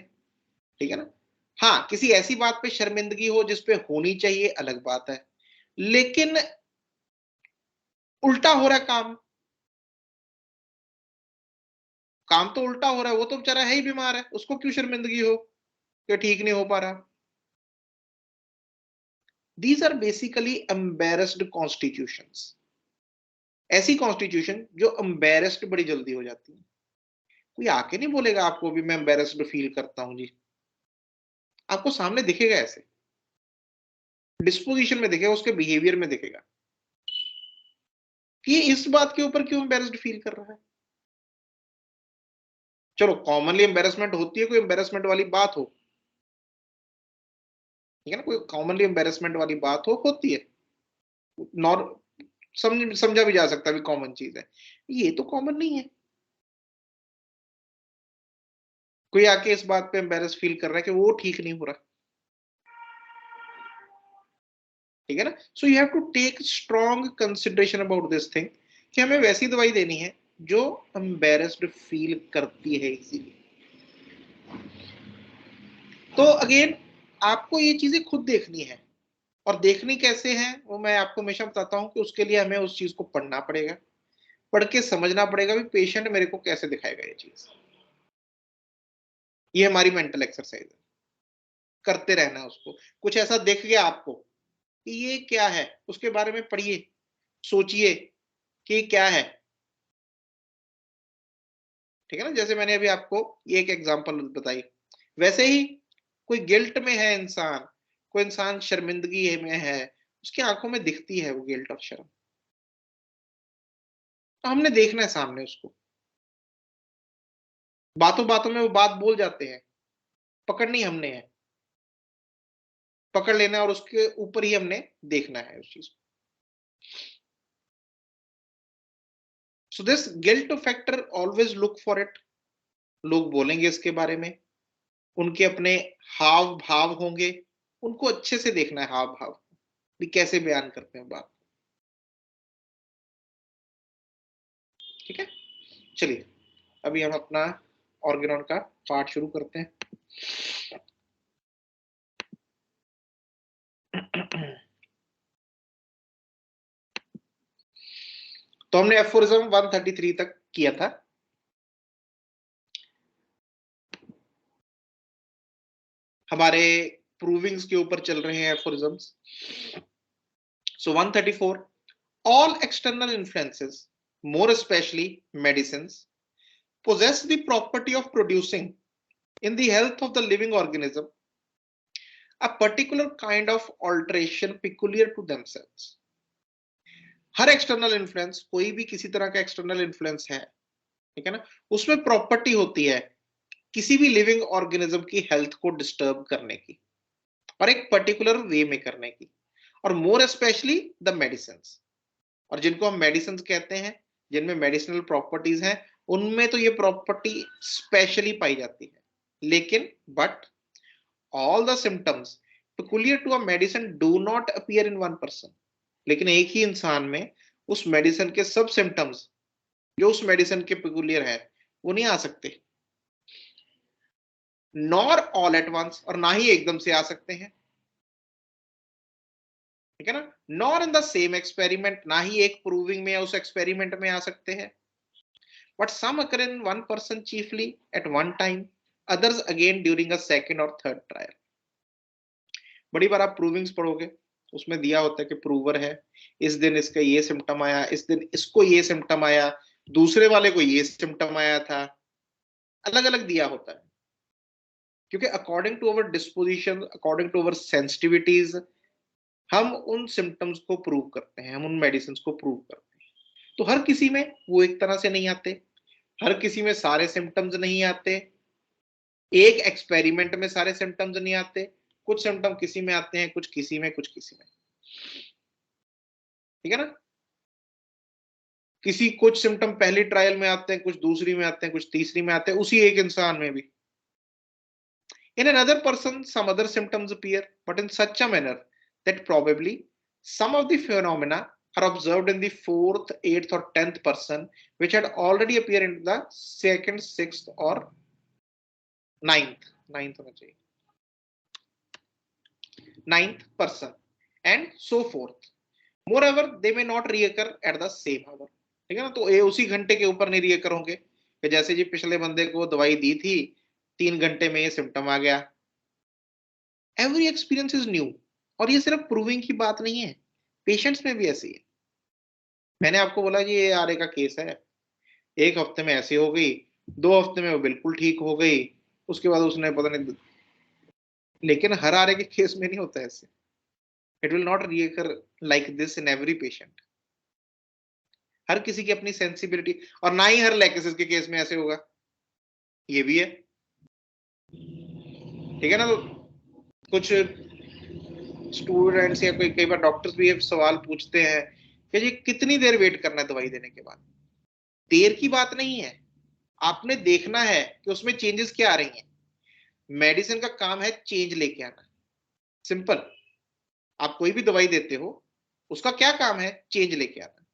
ठीक है ना? हाँ, किसी ऐसी बात पे शर्मिंदगी हो जिसपे होनी चाहिए, अलग बात है, लेकिन उल्टा हो रहा है काम, काम तो उल्टा हो रहा है, वो तो बेचारा है ही बीमार है, उसको क्यों शर्मिंदगी हो कि ठीक नहीं हो पा रहा? These are basically embarrassed constitutions, ऐसी कॉन्स्टिट्यूशन जो एम्बेरस्ड बड़ी जल्दी हो जाती है। कोई आके नहीं बोलेगा आपको भी मैं एम्बेरस्ड फील करता हूं जी, आपको सामने दिखेगा, ऐसे डिस्पोजिशन में दिखेगा, उसके बिहेवियर में दिखेगा कि इस बात के ऊपर क्यों एम्बेरस्ड फील कर रहा है। चलो कॉमनली एम्बेरसमेंट होती है, कोई एम्बेरसमेंट वाली बात हो, ठीक है ना, कोई कॉमनली एम्बेरसमेंट वाली बात हो, होती है, समझा भी जा सकता है भी कॉमन चीज है, ये तो कॉमन नहीं है। कोई आके इस बात पे एम्बेरस फील कर रहा है कि वो ठीक नहीं हो रहा, ठीक है ना। So you have to take strong consideration about this thing कि हमें वैसी दवाई देनी है जो एम्बेरस्ड फील करती है इजीली। तो अगेन आपको ये चीजें खुद देखनी है, और देखनी कैसे है वो मैं आपको हमेशा बताता हूं कि उसके लिए हमें उस चीज को पढ़ना पड़ेगा, पढ़ के समझना पड़ेगा भी पेशेंट मेरे को कैसे दिखाएगा ये चीज। ये हमारी मेंटल एक्सरसाइज है, करते रहना उसको। कुछ ऐसा दिख गया आपको कि ये क्या है, उसके बारे में पढ़िए, सोचिए कि क्या है, ठीक है ना। जैसे मैंने अभी आपको ये एक एग्जांपल बताई, वैसे ही कोई गिल्ट में है इंसान, कोई इंसान शर्मिंदगी में है, उसकी आंखों में दिखती है वो गिल्ट और शर्म, तो हमने देखना है सामने उसको, बातों बातों में वो बात बोल जाते हैं, पकड़नी हमने है, पकड़ लेना और उसके ऊपर ही हमने देखना है उस चीज को। So this guilt factor always look for it, लोग बोलेंगे इसके बारे में, उनके अपने हाव भाव होंगे, उनको अच्छे से देखना है हाव भाव भी कैसे बयान करते हैं बात, ठीक है। चलिए अभी हम अपना ऑर्गेनॉन का पार्ट शुरू करते हैं। तो हमने एफोरिज्म 133 तक किया था। हमारे प्रूविंग्स के ऊपर चल रहे हैं aphorisms. So 134, all external influences, more especially medicines, possess the property of producing in the health of the living organism a particular kind of alteration peculiar to themselves. Her external influence, कोई भी किसी तरह का external influence है, ठीक है ना, उसमें प्रॉपर्टी होती है किसी भी लिविंग ऑर्गेनिज्म की हेल्थ को डिस्टर्ब करने की और एक पर्टिकुलर वे में करने की, और मोर स्पेशली द मेडिसिन्स, और जिनको हम मेडिसिन कहते हैं, जिनमें मेडिसिनल प्रॉपर्टीज हैं, उनमें तो ये प्रॉपर्टी स्पेशली पाई जाती है। लेकिन but all the symptoms peculiar to a medicine do not appear in one person, लेकिन एक ही इंसान में उस मेडिसिन के सब सिम्टम्स जो उस मेडिसिन के peculiar है वो नहीं आ सकते, नॉर ऑल एट वंस, और ना ही एकदम से आ सकते हैं, ठीक है ना, nor in the same experiment, ना ही एक प्रूविंग में या उस एक्सपेरिमेंट में आ सकते हैं, but some occur in one person chiefly at one time, others again during a second or third trial. बड़ी बार आप प्रूविंग्स पढ़ोगे, उसमें दिया होता है कि प्रूवर है, इस दिन इसका ये सिम्टम आया, इस दिन इसको ये सिम्टम आया, दूसरे वाले को ये सिम्टम आया था, अलग अलग दिया होता है, क्योंकि according to our disposition, according to our sensitivities, हम उन सिम्टम्स को प्रूव करते हैं, हम उन मेडिसिन को प्रूव करते हैं। तो हर किसी में वो एक तरह से नहीं आते, हर किसी में सारे सिम्टम्स नहीं आते, एक एक्सपेरिमेंट में सारे सिम्टम्स नहीं आते, कुछ सिम्टम किसी में आते हैं, कुछ किसी में, कुछ किसी में, ठीक है ना। किसी कुछ सिम्टम पहली ट्रायल में आते हैं, कुछ दूसरी में आते हैं, कुछ तीसरी में आते हैं, उसी एक इंसान में भी। In another person, some other symptoms appear, but in such a manner that probably some of the phenomena are observed in the 4th, 8th or 10th person, which had already appeared in the 2nd, 6th or 9th होना चाहिए, 9th person and so forth. Moreover, they may not reoccur at the same hour, ठीक है ना। तो ये उसी घंटे के ऊपर नहीं रिएकर होंगे कि जैसे जी पिछले बंदे को दवाई दी थी, 3 घंटे में ये सिम्टम आ गया। एवरी एक्सपीरियंस इज न्यू, और ये सिर्फ प्रूविंग की बात नहीं है, पेशेंट्स में भी ऐसी है। मैंने आपको बोला जी ये आर ए का केस है, 1 हफ्ते में ऐसी हो गई, 2 हफ्ते में वो बिल्कुल ठीक हो गई, उसके बाद उसने पता नहीं, लेकिन हर आर ए के केस में नहीं होता ऐसे। It will not recur like this in every patient, हर किसी की अपनी सेंसिबिलिटी, और ना ही हर लैकेसिस के केस में ऐसे होगा ये भी है, ठीक है ना। तो कुछ स्टूडेंट्स या कोई कई बार डॉक्टर्स भी ये सवाल पूछते हैं कि जी कितनी देर वेट करना है दवाई देने के बाद। देर की बात नहीं है, आपने देखना है कि उसमें चेंजेस क्या आ रही हैं। मेडिसिन का काम है चेंज लेके आना, सिंपल। आप कोई भी दवाई देते हो, उसका क्या काम है, चेंज लेके आना।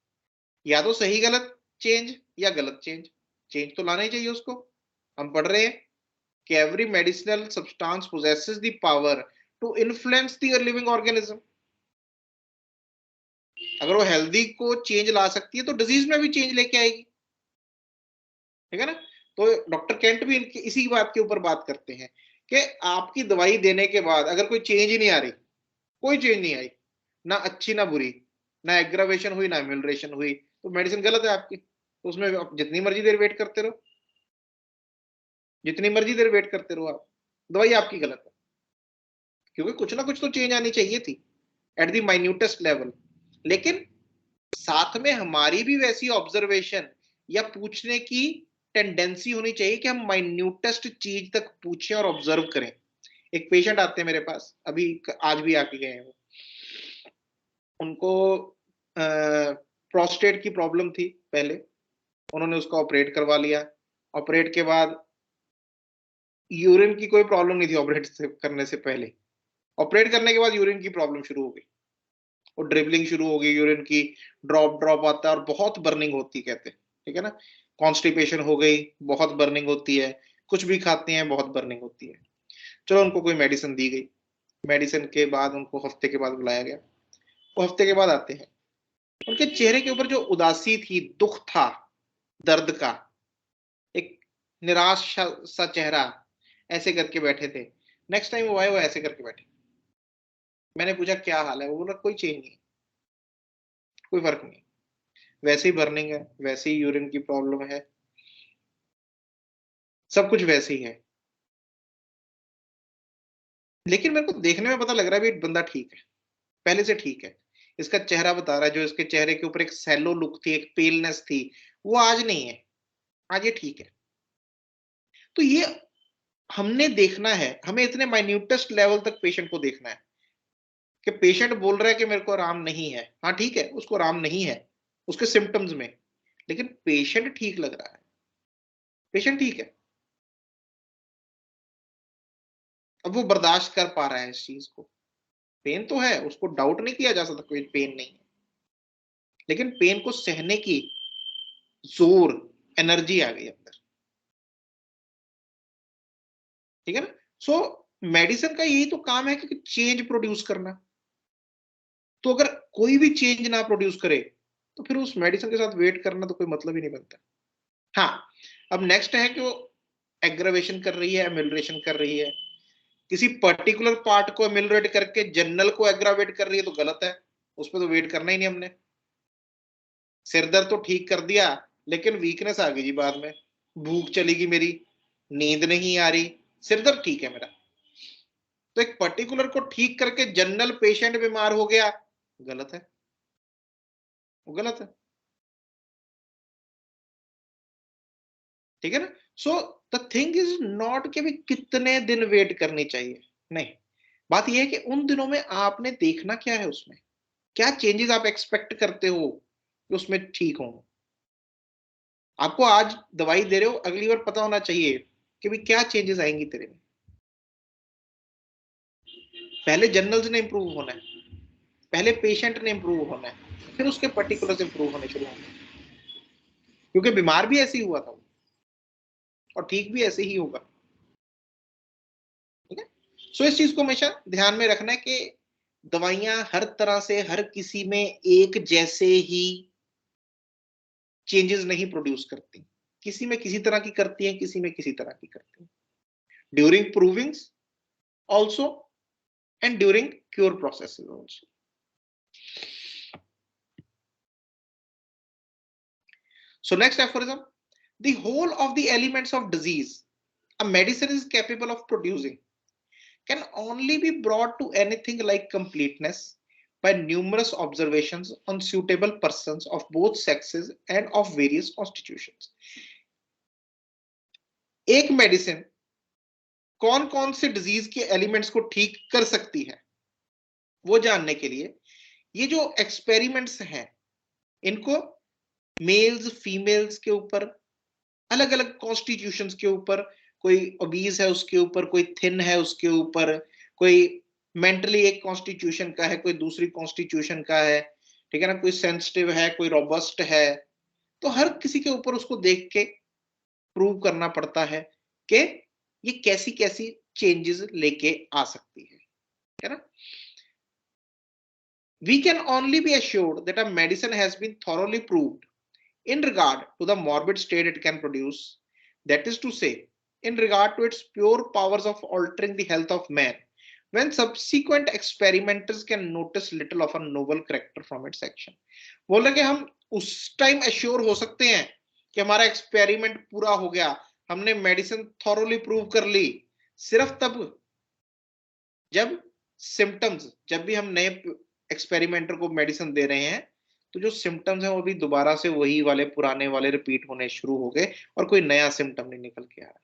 या तो सही गलत चेंज या गलत चेंज, चेंज तो लाना ही चाहिए उसको। हम पढ़ रहे हैं कि every medicinal substance possesses the power to influence the living organism. अगर वो हेल्दी को चेंज ला सकती है तो डिजीज में भी चेंज लेके आएगी, ठीक है ना। तो डॉक्टर केंट भी इसी बात के ऊपर बात करते हैं कि आपकी दवाई देने के बाद अगर कोई चेंज ही नहीं आ रही, कोई चेंज नहीं आई, ना अच्छी ना बुरी, ना एग्रावेशन हुई ना एमिलरेशन हुई, तो मेडिसिन गलत है आपकी। तो उसमें आप जितनी मर्जी देर वेट करते रहो, जितनी मर्जी देर वेट करते रहो, आप दवाई आपकी गलत है। क्योंकि कुछ ना कुछ तो चेंज आनी चाहिए थी एट द माइन्यूटेस्ट लेवल। लेकिन साथ में हमारी भी वैसी ऑब्जर्वेशन या पूछने की टेंडेंसी होनी चाहिए कि हम माइन्यूटेस्ट चीज तक पूछें और ऑब्जर्व करें। एक पेशेंट आते हैं मेरे पास, अभी आज भी आके गए हैं वो। उनको प्रोस्टेट की प्रॉब्लम थी पहले, उन्होंने उसका ऑपरेट करवा लिया। ऑपरेट के बाद यूरिन की कोई प्रॉब्लम नहीं थी ऑपरेट करने से पहले, ऑपरेट करने के बाद यूरिन की प्रॉब्लम शुरू हो गई, और ड्रिबलिंग शुरू हो गई यूरिन की, ड्रॉप ड्रॉप आता है और बहुत बर्निंग होती कहते हैं, ठीक है ना। कॉन्स्टिपेशन हो गई, बहुत बर्निंग होती है, कुछ भी खाते हैं बहुत बर्निंग होती है। चलो उनको कोई मेडिसिन दी गई, मेडिसिन के बाद उनको हफ्ते के बाद बुलाया गया। वो हफ्ते के बाद आते हैं, उनके चेहरे के ऊपर जो उदासी थी, दुख था, दर्द का, एक निराश सा चेहरा ऐसे करके बैठे थे। नेक्स्ट टाइम वो आए, वो ऐसे करके बैठे। मैंने पूछा क्या हाल है, वो बोला कोई चेंज नहीं, कोई फर्क नहीं, वैसे ही बर्निंग है, वैसे ही यूरिन की प्रॉब्लम है, सब कुछ वैसे ही है। लेकिन मेरे को देखने में पता लग रहा है भी बंदा ठीक है, पहले से ठीक है। इसका चेहरा बता रहा है, जो इसके चेहरे के ऊपर एक सैलो लुक थी, एक पेलनेस थी, वो आज नहीं है, आज ये ठीक है। तो ये हमने देखना है, हमें इतने माइन्यूटेस्ट लेवल तक पेशेंट को देखना है कि पेशेंट बोल रहा है कि मेरे को आराम नहीं है, हाँ ठीक है, उसको आराम नहीं है उसके सिम्टम्स में, लेकिन पेशेंट ठीक लग रहा है, पेशेंट ठीक है। अब वो बर्दाश्त कर पा रहा है इस चीज को। पेन तो है, उसको डाउट नहीं किया जा सकता कोई पेन नहीं है, लेकिन पेन को सहने की जोर, एनर्जी आ गई अंदर, ठीक है ना। सो मेडिसिन का यही तो काम है कि चेंज प्रोड्यूस करना। तो अगर कोई भी चेंज ना प्रोड्यूस करे तो फिर उस मेडिसिन के साथ वेट करना तो कोई मतलब ही नहीं बनता। हाँ, अब नेक्स्ट है कि वो एग्रावेशन कर रही है, एमिलरेशन कर रही है, किसी पर्टिकुलर पार्ट को एमिलरेट करके जनरल को एग्रावेट कर रही है तो गलत है, उस पर तो वेट करना ही नहीं हमने। सिर दर्द तो ठीक कर दिया, लेकिन वीकनेस आ गई जी बाद में, भूख चली गई मेरी, नींद नहीं आ रही, सिर दर्द ठीक है मेरा। तो एक पर्टिकुलर को ठीक करके जनरल पेशेंट बीमार हो गया, गलत है, वो गलत है, ठीक है ना। So the thing is not कि भी कितने दिन वेट करनी चाहिए, नहीं, बात यह है कि उन दिनों में आपने देखना क्या है, उसमें क्या चेंजेस आप एक्सपेक्ट करते हो कि उसमें ठीक हो। आपको आज दवाई दे रहे हो, अगली बार पता होना चाहिए कि भी क्या चेंजेस आएंगी तेरे में। पहले जनरल्स ने इंप्रूव होना है, पहले पेशेंट ने इंप्रूव होना है, फिर उसके पर्टिकुलर्स इंप्रूव होने शुरू होंगे, क्योंकि बीमार भी ऐसे ही हुआ था वो, और ठीक भी ऐसे ही होगा, ठीक है। सो इस चीज को हमेशा ध्यान में रखना है कि दवाइयां हर तरह से हर किसी में एक जैसे ही चेंजेस नहीं प्रोड्यूस करती, किसी में किसी तरह की करती हैं, किसी में किसी तरह की करती हैं, during provings also and during cure processes also. So next aphorism, the whole of the elements of disease a medicine is capable of producing can only be brought to anything like completeness by numerous observations on suitable persons of both sexes and of various constitutions. एक medicine कौन कौन से disease के elements को ठीक कर सकती है, वो जानने के लिए ये जो एक्सपेरिमेंट्स हैं इनको मेल्स फीमेल्स के ऊपर, अलग अलग कॉन्स्टिट्यूशंस के ऊपर, कोई ओबीज है उसके ऊपर, कोई थिन है उसके ऊपर, कोई मेंटली एक कॉन्स्टिट्यूशन का है, कोई दूसरी कॉन्स्टिट्यूशन का है, ठीक है ना, कोई सेंसिटिव है, कोई रोबस्ट है, तो हर किसी के ऊपर उसको देख के प्रूव करना पड़ता है कि ये कैसी कैसी चेंजेस लेके आ सकती है ना. We can only be assured that a medicine has been thoroughly proved in regard to the morbid state it can produce, that is to say, in regard to its pure powers of altering the health of man, when subsequent experimenters can notice little of a novel character from its action. बोल रहे कि हम उस time assure हो सकते हैं कि हमारा एक्सपेरिमेंट पूरा हो गया, हमने मेडिसिन थॉरोली प्रूव कर ली, सिर्फ तब जब सिम्टम्स, जब भी हम नए एक्सपेरिमेंटर को मेडिसिन दे रहे हैं तो जो सिम्टम्स हैं वो भी दोबारा से वही वाले पुराने वाले रिपीट होने शुरू हो गए और कोई नया सिम्टम नहीं निकल के आ रहा.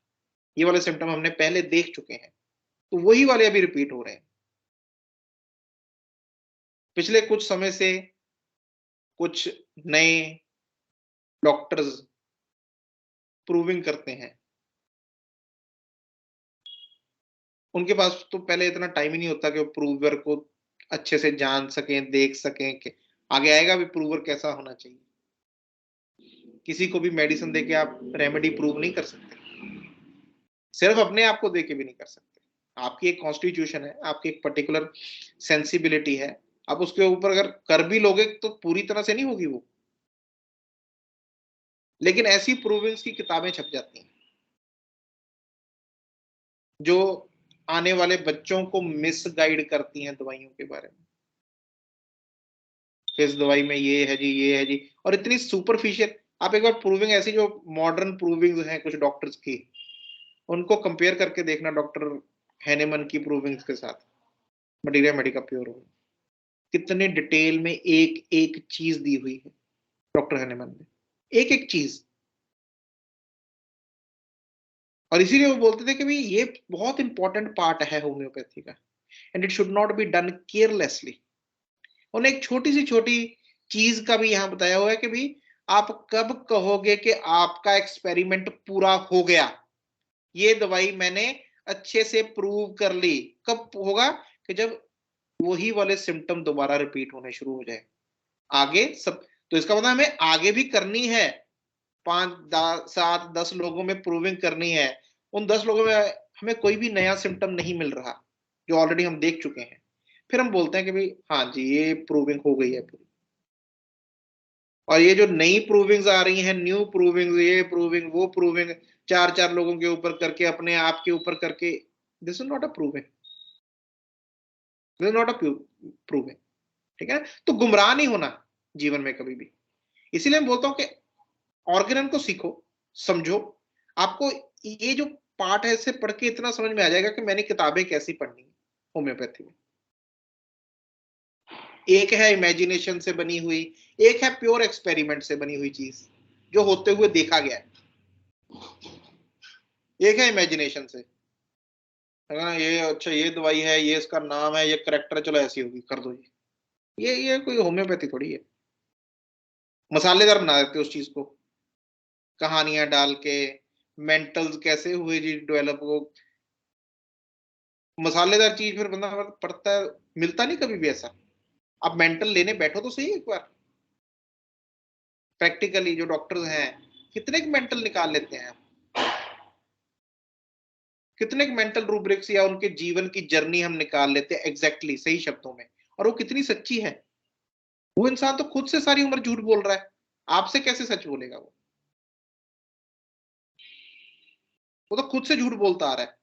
ये वाले सिम्टम हमने पहले देख चुके हैं तो वही वाले अभी रिपीट हो रहे हैं. पिछले कुछ समय से कुछ नए डॉक्टर्स प्रूविंग करते हैं, उनके पास तो पहले इतना टाइम ही नहीं होता कि वो प्रूवर को अच्छे से जान सकें, देख सकें कि आगे आएगा भी प्रूवर कैसा होना चाहिए. किसी को भी मेडिसिन देके आप रेमेडी प्रूव नहीं कर सकते, सिर्फ अपने आप को देके भी नहीं कर सकते. आपकी एक कॉन्स्टिट्यूशन है, आपकी एक पर्टिकुलर सेंसिबिलिटी है, आप उसके ऊपर अगर कर भी लोगे तो पूरी तरह से नहीं होगी वो. लेकिन ऐसी प्रूविंग्स की किताबें छप जाती हैं जो आने वाले बच्चों को मिसगाइड करती हैं दवाइयों के बारे में. इस दवाई में ये है जी, ये है जी, और इतनी सुपरफिशियल. आप एक बार प्रूविंग ऐसी जो मॉडर्न प्रूविंग्स हैं कुछ डॉक्टर्स की, उनको कंपेयर करके देखना डॉक्टर हैनेमन की प्रूविंग्स के साथ, मटीरिया मेडिका प्योर हो, कितने डिटेल में एक एक चीज दी हुई है डॉक्टर हैनेमन ने, एक एक चीज. और इसीलिए वो बोलते थे कि भाई ये बहुत इंपॉर्टेंट पार्ट है होम्योपैथी का, and it should not be done carelessly. उन्हें एक छोटी सी छोटी चीज का भी यहाँ बताया हुआ है कि भाई आप कब कहोगे कि आपका एक्सपेरिमेंट पूरा हो गया, ये दवाई मैंने अच्छे से प्रूव कर ली. कब होगा कि जब वही वाले सिम्टम दोबारा रिपीट होने शुरू हो जाए आगे सब. तो इसका मतलब हमें आगे भी करनी है, 5 7 10 लोगों में प्रूविंग करनी है. उन 10 लोगों में हमें कोई भी नया सिम्टम नहीं मिल रहा जो ऑलरेडी हम देख चुके हैं, फिर हम बोलते हैं कि भाई हाँ जी ये प्रूविंग हो गई है पूरी. और ये जो नई प्रूविंग्स आ रही हैं, न्यू प्रूविंग, ये प्रूविंग वो प्रूविंग, 4 लोगों के ऊपर करके, अपने आप के ऊपर करके, this is not a proving, this is not a proving. ठीक है, तो गुमराह नहीं होना जीवन में कभी भी. इसीलिए मैं बोलता हूँ कि ऑर्गेनन को सीखो, समझो. आपको ये जो पार्ट है इससे पढ़ के इतना समझ में आ जाएगा कि मैंने किताबें कैसी पढ़नी है होम्योपैथी में. एक है इमेजिनेशन से बनी हुई, एक है प्योर एक्सपेरिमेंट से बनी हुई चीज जो होते हुए देखा गया है. एक है इमेजिनेशन से, ये अच्छा ये दवाई है, ये इसका नाम है, ये करेक्टर, चलो ऐसी होगी कर दो जी. ये कोई होम्योपैथी थोड़ी है. मसालेदार बना देते उस चीज को, कहानियां डाल के. मेंटल्स कैसे हुए जी डेवलप, वो मसालेदार चीज फिर बंदा पढ़ता है, मिलता नहीं कभी भी ऐसा. आप मेंटल लेने बैठो तो सही एक बार, प्रैक्टिकली जो डॉक्टर्स हैं कितने मेंटल निकाल लेते हैं, कितने मेंटल रूब्रिक्स या उनके जीवन की जर्नी हम निकाल लेते हैं एग्जैक्टली सही शब्दों में, और वो कितनी सच्ची है. वो इंसान तो खुद से सारी उम्र झूठ बोल रहा है, आपसे कैसे सच बोलेगा वो तो खुद से झूठ बोलता आ रहा है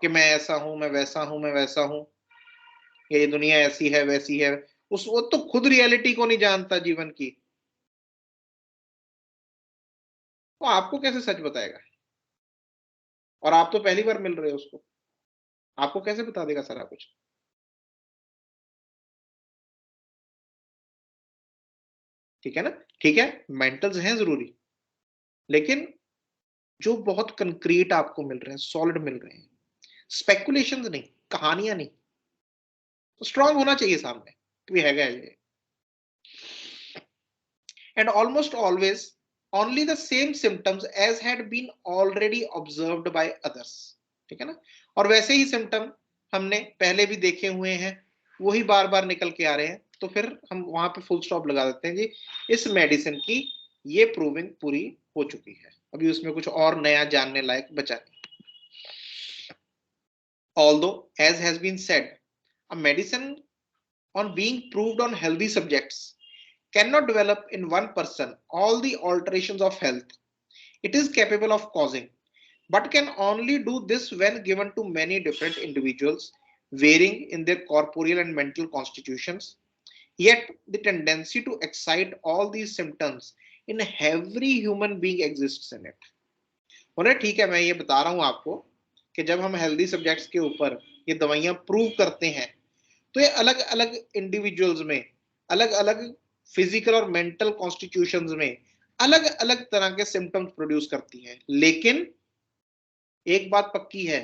कि मैं ऐसा हूं, मैं वैसा हूं, मैं वैसा हूं, ये दुनिया ऐसी है वैसी है. वो तो खुद रियलिटी को नहीं जानता जीवन की, वो आपको कैसे सच बताएगा. और आप तो पहली बार मिल रहे हो उसको, आपको कैसे बता देगा सारा कुछ. ठीक है ना. ठीक है, मेंटल्स हैं जरूरी, लेकिन जो बहुत कंक्रीट आपको मिल रहे हैं, सॉलिड मिल रहे हैं, स्पेकुलेशंस नहीं, कहानियां नहीं, तो स्ट्रांग होना चाहिए सामने कि हैगा ये। And almost always only the same symptoms as had been already observed by others, ठीक है ना। और वैसे ही सिम्टम हमने पहले भी देखे हुए हैं, वही बार बार निकल के आ रहे हैं, तो फिर हम वहां पे फुल स्टॉप लगा देते हैं जी, इस मेडिसिन की ये प्रूविंग पूरी हो चुकी है, अभी उसमें कुछ और नया जानने लायक बचा नहीं। Although, as has been said, a medicine on being proved on healthy subjects cannot develop in one person all the alterations of health it is capable of causing, but can only do this when given to many different individuals varying in their corporeal and mental constitutions. Yet the tendency to excite all these symptoms in every human being exists in it. बोले ठीक है, मैं ये बता रहा हूं आपको कि जब हम हेल्दी सब्जेक्ट्स के ऊपर ये दवाइयां प्रूव करते हैं तो ये अलग अलग इंडिविजुअल्स में अलग अलग फिजिकल और मेंटल कॉन्स्टिट्यूशंस में अलग अलग तरह के सिम्टम्स प्रोड्यूस करती हैं, लेकिन एक बात पक्की है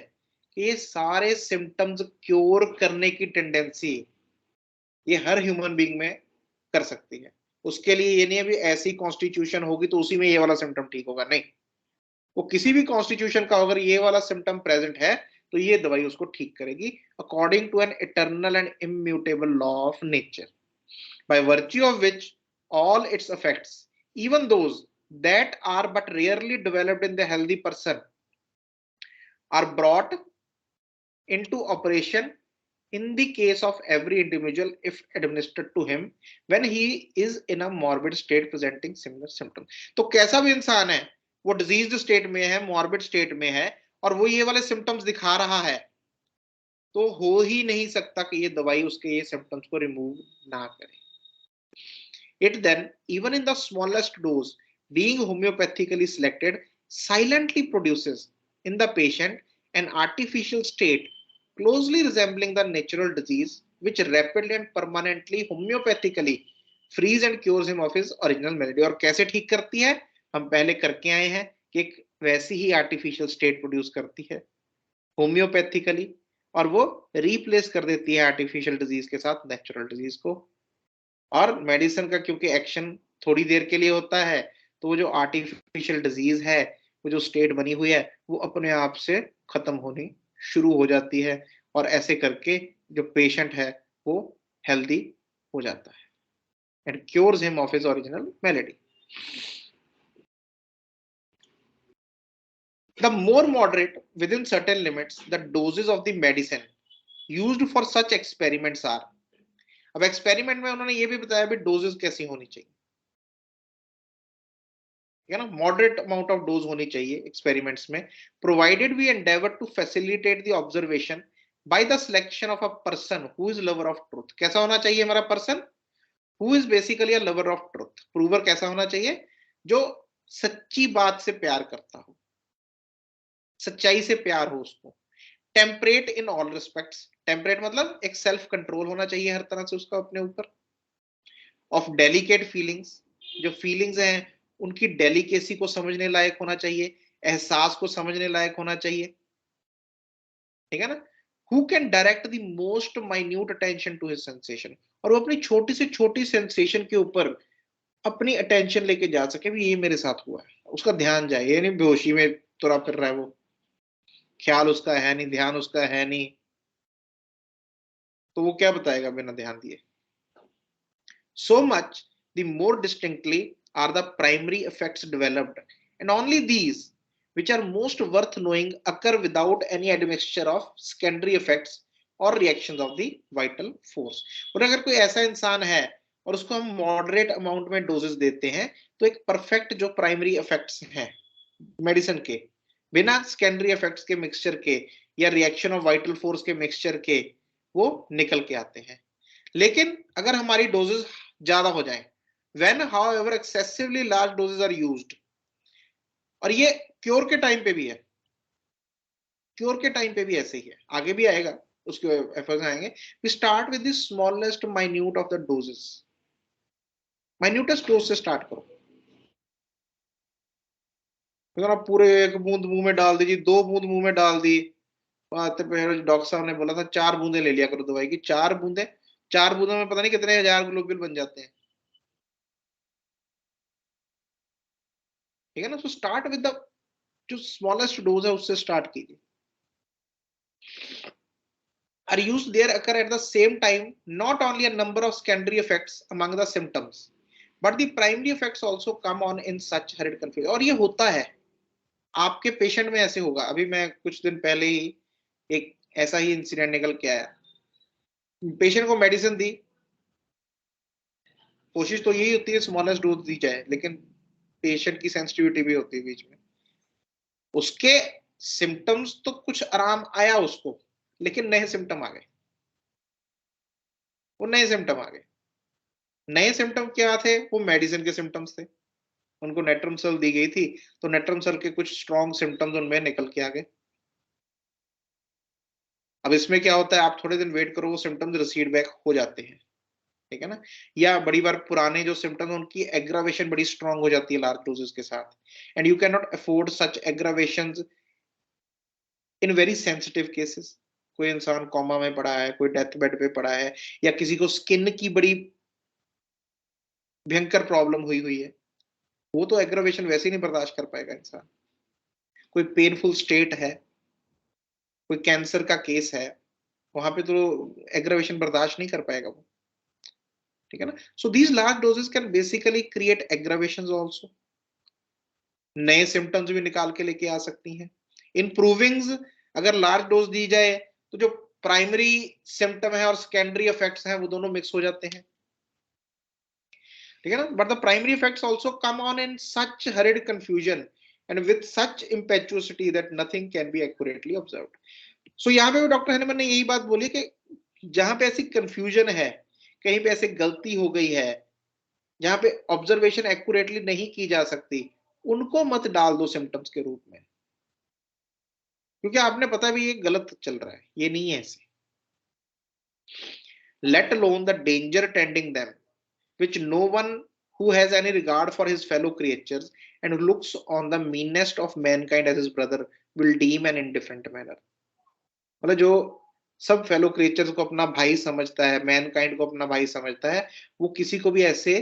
कि ये सारे सिम्टम्स क्योर करने की टेंडेंसी ये हर ह्यूमन बीइंग में कर सकती है। उसके लिए ये नहीं है भी ऐसी कॉन्स्टिट्यूशन होगी तो उसी में ये वाला सिम्टम ठीक होगा, नहीं, वो किसी भी कॉन्स्टिट्यूशन का अगर ये वाला सिम्टम प्रेजेंट है तो ये दवाई उसको ठीक करेगी according to an eternal and immutable law of nature, by virtue of which all its effects, even those that are but rarely developed in the healthy person, are brought into operation in the case of every individual if administered to him when he is in a morbid state presenting similar symptoms. तो कैसा भी इंसान है, वो diseased state में है, morbid state में है, और वो ये वाले सिम्टम्स दिखा रहा है, तो हो ही नहीं सकता कि ये दवाई उसके ये सिम्टम्स को रिमूव ना करे। It then, even in the smallest dose, being homeopathically selected, silently produces in the patient an artificial state closely resembling the natural disease, which rapidly and permanently homeopathically frees and cures him of his original malady. और कैसे ठीक करती है, हम पहले करके आए हैं कि एक वैसी ही आर्टिफिशियल स्टेट प्रोड्यूस करती है होम्योपैथिकली, और वो रिप्लेस कर देती है आर्टिफिशियल डिजीज के साथ नेचुरल डिजीज को। और मेडिसिन का क्योंकि एक्शन थोड़ी देर के लिए होता है, तो वो जो आर्टिफिशियल डिजीज है, वो जो स्टेट बनी हुई है, वो अपने आप से खत्म होनी शुरू हो जाती है, और ऐसे करके जो पेशेंट है वो हेल्दी हो जाता है and cures him of his original malady. The more moderate within certain limits the doses of the medicine used for such experiments are. अब एक्सपेरिमेंट में उन्होंने ये भी बताया भी डोजेस कैसी होनी चाहिए, है ना, मॉडरेट अमाउंट ऑफ डोज होनी चाहिए एक्सपेरिमेंट्स में, provided we endeavour to facilitate the observation by the selection of a person who is lover of truth. कैसा होना चाहिए हमारा person, who is basically a lover of truth. Prover कैसा होना चाहिए, जो सच्ची बात से प्यार करता हो, सच्चाई से प्यार हो उसको। Temperate in all respects, temperate मतलब एक सेल्फ कंट्रोल होना चाहिए हर तरह से उसका अपने ऊपर। ऑफ डेलिकेट फीलिंग्स, जो फीलिंग्स हैं उनकी डेलिकेसी को समझने लायक होना चाहिए, एहसास को समझने लायक होना चाहिए, ठीक है ना। Who can direct the most minute attention to his sensation, और वो अपनी छोटी से छोटी सेंसेशन के ऊपर अपनी अटेंशन लेके जा सके भी ये मेरे साथ हुआ है, उसका ध्यान जाए, ये नहीं बेहोशी में तुरा फिर रहा है, वो ख्याल उसका है नहीं, ध्यान उसका है नहीं, तो वो क्या बताएगा बिना ध्यान दिए। So much the more distinctly are the primary effects developed, and only these which are most worth knowing occur without any admixture of secondary effects or reactions of the vital force. और अगर कोई ऐसा इंसान है और उसको हम moderate amount में डोजेस देते हैं, तो एक परफेक्ट जो प्राइमरी इफेक्ट्स हैं मेडिसिन के, बिना सेकेंडरी इफेक्ट्स के मिक्सचर के या रिएक्शन ऑफ वाइटल फोर्स के मिक्सचर के, वो निकल के आते हैं। लेकिन अगर हमारी डोजेस ज्यादा हो जाए, when however excessively large doses are used, और ये क्योर के टाइम पे भी है, क्योर के टाइम पे भी ऐसे ही है, आगे भी आएगा, उसके एफर्ट्स आएंगे। we start with the smallest minute of the doses, minutest dose से स्टार्ट करो, तो आप पूरे 1 बूंद मुंह में डाल दीजिए, 2 बूंद मुंह में डाल दी, बात पे डॉक्टर साहब ने बोला था 4 बूंदे ले लिया करो दवाई की। 4 बूंदे, 4 बूंदों में पता नहीं कितने हजार ग्लोब्यूल बन जाते हैं। ठीक है ना। सो स्टार्ट विद द जो स्मॉलेस्ट डोज है उससे स्टार्ट कीजिए। Are used there occur at the same time not only a number of secondary effects among the symptoms but the primary effects also come on in such hurried confusion। और ये होता है आपके patient में, ऐसे होगा। अभी मैं कुछ दिन पहले ही एक ऐसा ही इंसिडेंट निकल के आया। पेशेंट को मेडिसिन दी, कोशिश तो यही होती है स्मॉलेस्ट डोज दी जाए, लेकिन पेशेंट की सेंसिटिविटी भी होती है बीच में। उसके सिम्टम्स तो कुछ आराम आया उसको, लेकिन नए सिम्टम आ गए। वो नए सिम्टम आ गए। नए सिम्टम क्या थे? वो मेडिसिन के सिम्टम्स थे। उनको नेट्रमसल दी गई थी, तो नेट्रमसल के कुछ स्ट्रॉन्ग सिम्टम्स उनमें निकल के आ गए। अब इसमें क्या होता है, आप थोड़े दिन वेट करो, वो सिम्टम्स रिसीड बैक हो जाते हैं। ठीक है ना। या बड़ी बार पुराने जो सिम्टम्स, उनकी एग्रावेशन बड़ी स्ट्रॉन्ग हो जाती है लार्ज डोजेस के साथ, and you can not afford such aggravations in very sensitive cases. कोई इंसान कोमा में पड़ा है, कोई डेथ बेड पे पड़ा है, या किसी को स्किन की बड़ी भयंकर प्रॉब्लम हुई है, वो तो एग्रावेशन वैसे ही नहीं बर्दाश्त कर पाएगा इंसान। कोई पेनफुल स्टेट है, कोई कैंसर का केस है, वहां पे तो एग्रावेशन बर्दाश्त नहीं कर पाएगा वो। ठीक है ना। So these large doses can basically create aggravations also. नए सिम्टम्स भी निकाल के लेके आ सकती हैं। इम्प्रूविंग्स अगर लार्ज डोज दी जाए तो जो प्राइमरी सिम्टम है और सेकेंडरी इफेक्ट्स हैं वो दोनों मिक्स हो जाते हैं। ठीक है ना। But the primary effects also come on in such hurried confusion and with such impetuosity that nothing can be accurately observed. So यहाँ पे डॉक्टर हैनेमन ने यही बात बोली कि जहां पे ऐसी कंफ्यूजन है, कहीं पे ऐसे गलती हो गई है, जहां पे ऑब्जर्वेशन एक्यूरेटली नहीं की जा सकती, उनको मत डाल दो सिम्टम्स के रूप में, क्योंकि आपने पता भी ये गलत चल रहा है, ये नहीं है ऐसे। Let alone the danger attending them, which no one who has any regard for his fellow creatures and who looks on the meanest of mankind as his brother will deem an indifferent manner। मतलब जो सब fellow creatures को अपना भाई समझता है, Mankind को अपना भाई समझता है, वो किसी को भी ऐसे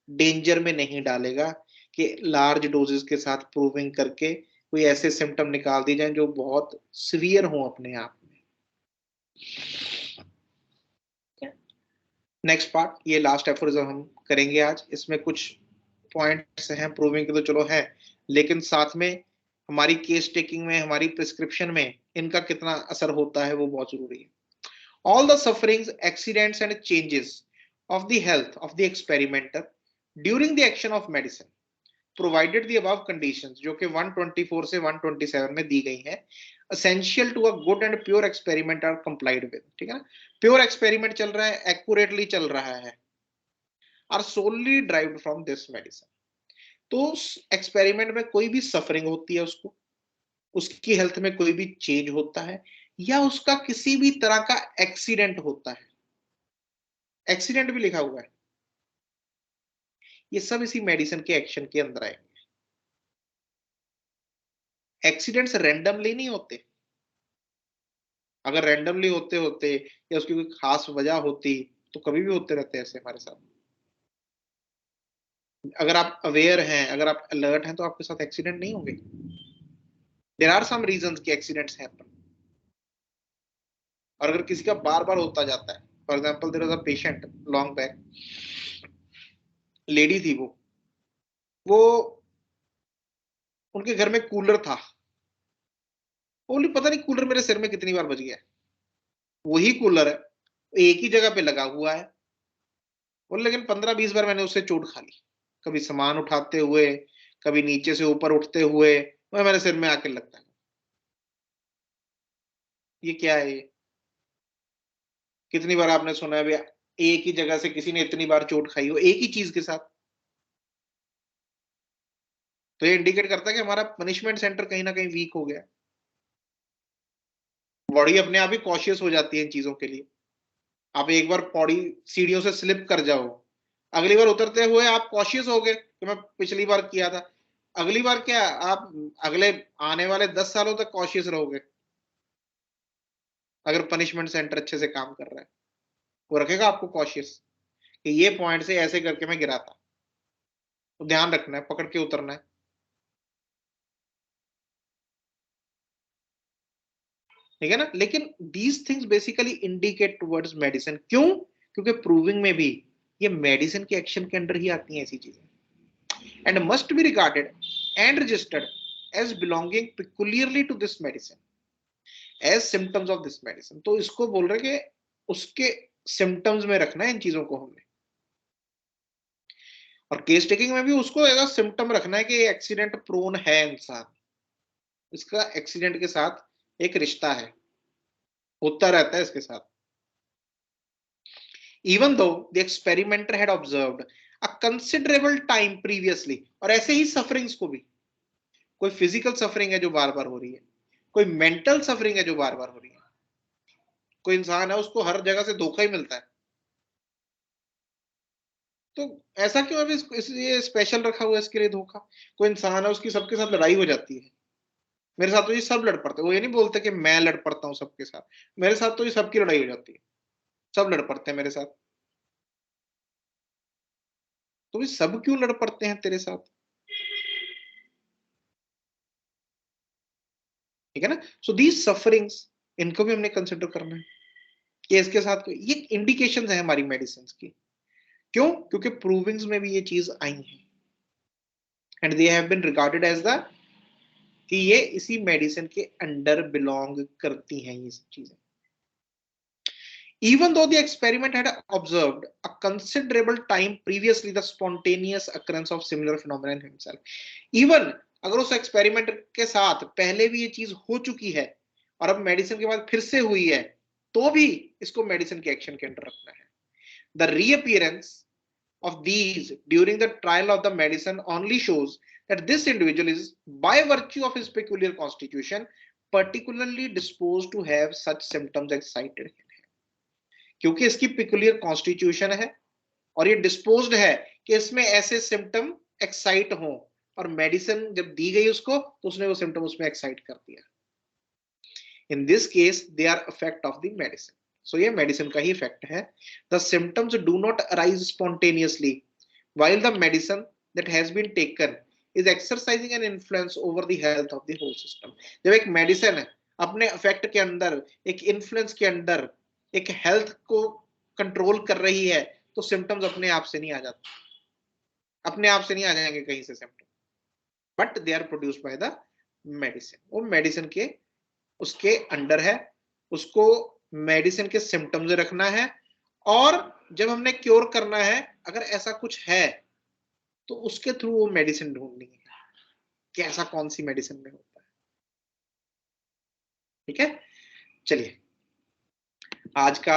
डेंजर में नहीं डालेगा कि लार्ज डोजेस के साथ प्रूविंग करके कोई ऐसे सिम्टम निकाल दिए जाए जो बहुत सीवियर हो अपने आप में। नेक्स्ट पार्ट, ये लास्ट एफोरिज्म हम करेंगे आज। इसमें कुछ पॉइंट्स हैं प्रूविंग के तो चलो है, लेकिन साथ में हमारी केस टेकिंग में, हमारी प्रिस्क्रिप्शन में इनका कितना असर होता है वो बहुत जरूरी है। All the sufferings, accidents and changes of the health of the experimenter during the action of medicine, provided the above conditions, जो कि 124 से 127 में दी गई हैं, essential to a good and pure experiment are complied with। ठीक है ना। Pure experiment चल रहा है, एक्यूरेटली चल रहा है, are solely derived from this medicine। तो एक्सपेरिमेंट में कोई भी सफरिंग होती है, उसको, उसकी हेल्थ में कोई भी चेंज होता है, या उसका किसी भी तरह का एक्सीडेंट होता है, एक्सीडेंट भी लिखा हुआ है, ये सब इसी मेडिसिन के एक्शन के अंदर आएंगे। एक्सीडेंट्स रैंडमली नहीं होते। अगर रैंडमली होते होते या उसकी कोई खास वजह होती तो कभी भी होते रहते ऐसे हमारे साथ। अगर आप अवेयर हैं, अगर आप अलर्ट हैं, तो आपके साथ एक्सीडेंट नहीं होंगे। देयर आर सम रीजंस कि एक्सीडेंट्स हैपन। और अगर किसी का बार बार होता जाता है, for example there was a patient long back, lady थी वो उनके घर में कूलर था, बोली पता नहीं कूलर मेरे सिर में कितनी बार बज गया। वही कूलर है, एक ही जगह पे लगा हुआ है, बोले लेकिन 15-20 बार मैंने उससे चोट खा ली, कभी सामान उठाते हुए, कभी नीचे से ऊपर उठते हुए, वह मेरे सिर में आके लगता है। ये क्या है? कितनी बार आपने सुना है भैया एक ही जगह से किसी ने इतनी बार चोट खाई हो एक ही चीज के साथ? तो ये इंडिकेट करता है कि हमारा पनिशमेंट सेंटर कहीं ना कहीं वीक हो गया। बॉडी अपने आप ही कॉशियस हो जाती है इन चीजों के लिए। आप एक बार पौड़ी सीढ़ियों से स्लिप कर जाओ, अगली बार उतरते हुए आप कॉशियस हो गए कि मैं पिछली बार किया था, अगली बार क्या आप अगले आने वाले 10 सालों तक कॉशियस रहोगे अगर पनिशमेंट सेंटर अच्छे से काम कर रहा है, वो रखेगा आपको कॉशियस कि ये पॉइंट से ऐसे करके मैं गिरा था, तो ध्यान रखना है, पकड़ के उतरना है। ठीक है ना? लेकिन these things basically indicate towards medicine. क्यों? क्योंकि प्रूविंग में भी ये मेडिसिन के एक्शन के अंडर ही आती हैं ऐसी चीजें, and must be regarded and registered as belonging peculiarly to this medicine as symptoms of this medicine. तो इसको बोल रहे कि उसके सिम्टम्स में रखना है इन चीजों को हमने, और केस टेकिंग में भी उसको एज सिम्टम रखना है कि एक्सीडेंट प्रोन है इंसान, इसका एक्सीडेंट के साथ एक रिश्ता है, होता रहता है इसके साथ। Even though the experimenter had observed a considerable time previously, और ऐसे ही सफरिंग्स को भी, कोई फिजिकल सफरिंग है जो बार बार हो रही है, कोई मेंटल सफरिंग है जो बार बार हो रही है, कोई इंसान है उसको हर जगह से धोखा ही मिलता है, तो ऐसा क्यों अभी ये स्पेशल रखा हुआ है इसके लिए धोखा? कोई इंसान है उसकी सबके साथ लड़ाई हो जाती है, मेरे साथ तो ये सब लड़ पड़ते हैं, वो ये नहीं बोलते कि मैं लड़ पड़ता हूँ सबके साथ, मेरे साथ तो ये सबकी लड़ाई हो जाती है, सब लड़ पड़ते हैं मेरे साथ, तो ये सब क्यों लड़ पड़ते हैं तेरे साथ? ठीक है ना? सो दीज सफरिंग्स, इनको भी हमने कंसिडर करना है कि इसके साथ ये इंडिकेशंस है हमारी मेडिसिन की। क्यों? क्योंकि प्रूविंग्स में भी ये चीज आई है, and they have been regarded as the कि ये इसी मेडिसिन के अंडर बिलोंग करती हैं ये सब चीजें। Even though the experiment had observed a considerable time previously the spontaneous occurrence of similar phenomena in himself, even अगर उस एक्सपेरिमेंट के साथ पहले भी ये चीज हो चुकी है और अब मेडिसिन के बाद फिर से हुई है, तो भी इसको मेडिसिन के एक्शन के अंडर रखना है। The reappearance of these during the trial of the medicine only shows that this individual is, by virtue of his peculiar constitution, particularly disposed to have such symptoms excited, क्योंकि इसकी peculiar constitution है और ये disposed है कि इसमें ऐसे symptom excite हो, और मेडिसिन जब दी गई उसको तो उसने वो सिम्टम उसमें एक्साइट कर दिया। In this case they are effect of the medicine, so ये मेडिसिन का ही इफेक्ट है। The symptoms do not arise spontaneously while the medicine that has been taken is exercising an influence over the health of the whole system. जब एक medicine है अपने effect के अंदर, एक इन्फ्लुएंस के अंदर, एक हेल्थ को कंट्रोल कर रही है, तो सिम्टम्स अपने आप से नहीं आ जाते, अपने आप से नहीं आ जाएंगे कहीं से symptom, but they are produced by the medicine. वो मेडिसिन के उसके अंडर है, उसको मेडिसिन के सिम्टम्स रखना है, और जब हमने क्योर करना है अगर ऐसा कुछ है तो उसके थ्रू वो मेडिसिन ढूंढनी है कि ऐसा कौन सी मेडिसिन में होता है। ठीक है, चलिए आज का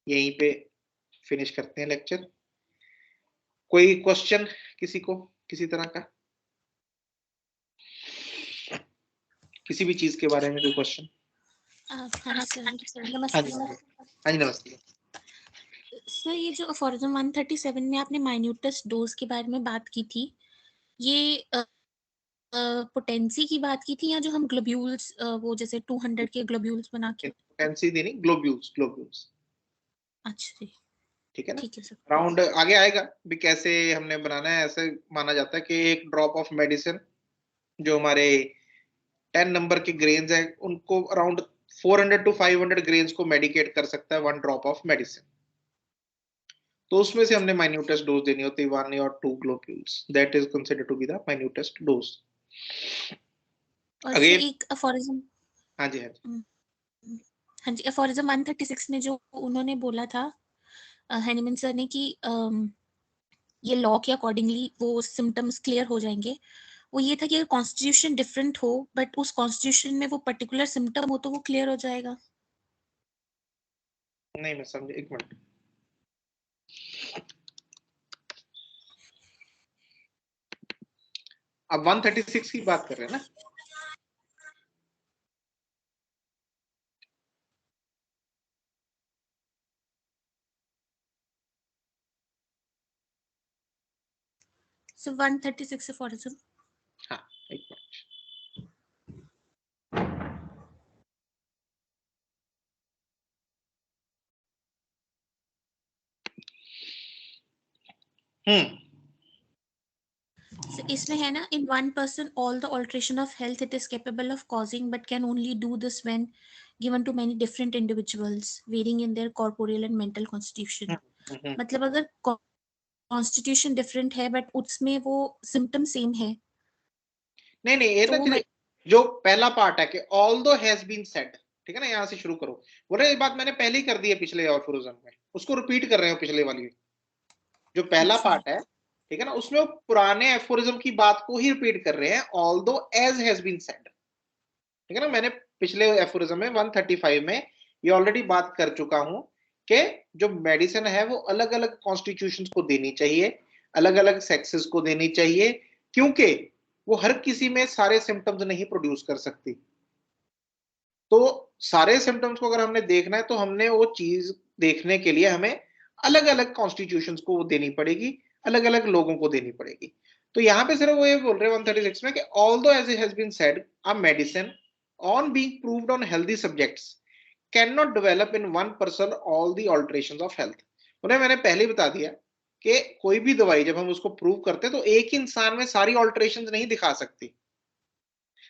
यहीं पे फिनिश करते हैं लेक्चर। कोई क्वेश्चन किसी को, किसी तरह का, किसी भी चीज के बारे में कोई क्वेश्चन? हाँ सर, हाँ जी, नमस्ते। हाँ जी, नमस्ते। सर ये जो अफोरिज्म 137 में आपने माइन्यूटस डोज के बारे में बात की थी, ये पोटेंसी की बात की थी, या जो हम ग्लोब्यूल्स वो जैसे 200 के ग्लोब्यूल्स बना के? पोटेंसी देनी, ग्लोब्यूल्स, ग्लोब्यूल्स। अच्छा जी, ठीक है ना? ठीक है सर। राउंड आगे आएगा भी कैसे हमने बनाना है। ऐसे माना जाता है कि एक ड्रॉप ऑफ मेडिसिन जो हमारे 10 नंबर के ग्रेन्स हैं उनको अराउंड 400 to 500 ग्रेन्स को मेडिकेट कर सकता है वन ड्रॉप ऑफ मेडिसिन। तो उसमें से हमने माइन्यूटेस्ट डोज देनी होती है 1 or 2 globules, that is considered to be the minutest dose. और अगेन, एक अफोरिज्म, हाँ जी, हाँ जी, हाँ जी, अफोरिज्म 136 में जो उन्होंने बोला था हैनीमैन सर ने कि ये लॉ के अकॉर्डिंगली वो सिम्टम्स क्लियर हो जाएंगे, वो ये था कि अगर कॉन्स्टिट्यूशन डिफरेंट हो बट उस कॉन्स्टिट्यूशन में वो पर्टिकुलर सिम्टम हो तो वो क्लियर हो जाएगा। नहीं मैं समझे, एक मिनट। अब 136 की बात कर रहे हैं ना? So 136 aphorism. हाँ, एक मिनट। So इसमें है ना, in one person all the alteration of health it is capable of causing but can only do this when given to many different individuals varying in their corporeal and mental constitution. मतलब अगर constitution different है but उसमें वो symptom same है, नहीं ये तो ना जो पहला पार्ट है कि ऑल्दो हैज बीन सेड, ठीक है ना, यहाँ से शुरू करो। बोले ये बात मैंने पहले ही कर दी है पिछले एफोरिज्म में, उसको रिपीट कर रहे हो पिछले वाली। जो पहला पार्ट है, ठीक है ना, उसमें वो पुराने एफोरिज्म की बात को ही रिपीट कर रहे हैं, although as has been said, ठीक है ना। मैंने पिछले एफोरिज्म में 135 में ये ऑलरेडी बात कर चुका हूं कि जो मेडिसिन है वो अलग अलग कॉन्स्टिट्यूशंस को देनी चाहिए, अलग अलग सेक्सेस को देनी चाहिए, क्योंकि वो हर किसी में सारे सिम्टम्स नहीं प्रोड्यूस कर सकती। तो सारे सिम्टम्स को अगर हमने देखना है तो हमने वो चीज देखने के लिए हमें अलग अलग कॉन्स्टिट्यूशंस को देनी पड़ेगी, अलग अलग लोगों को देनी पड़ेगी। तो यहाँ पे सिर्फ वो ये बोल रहे हैं 136 में कि although as it has been said a medicine on being proved on healthy subjects can not develop in one person all the alterations of health. उन्हें मैंने पहले ही बता दिया कि कोई भी दवाई जब हम उसको प्रूव करते हैं तो एक इंसान में सारी ऑल्टरेशंस नहीं दिखा सकती,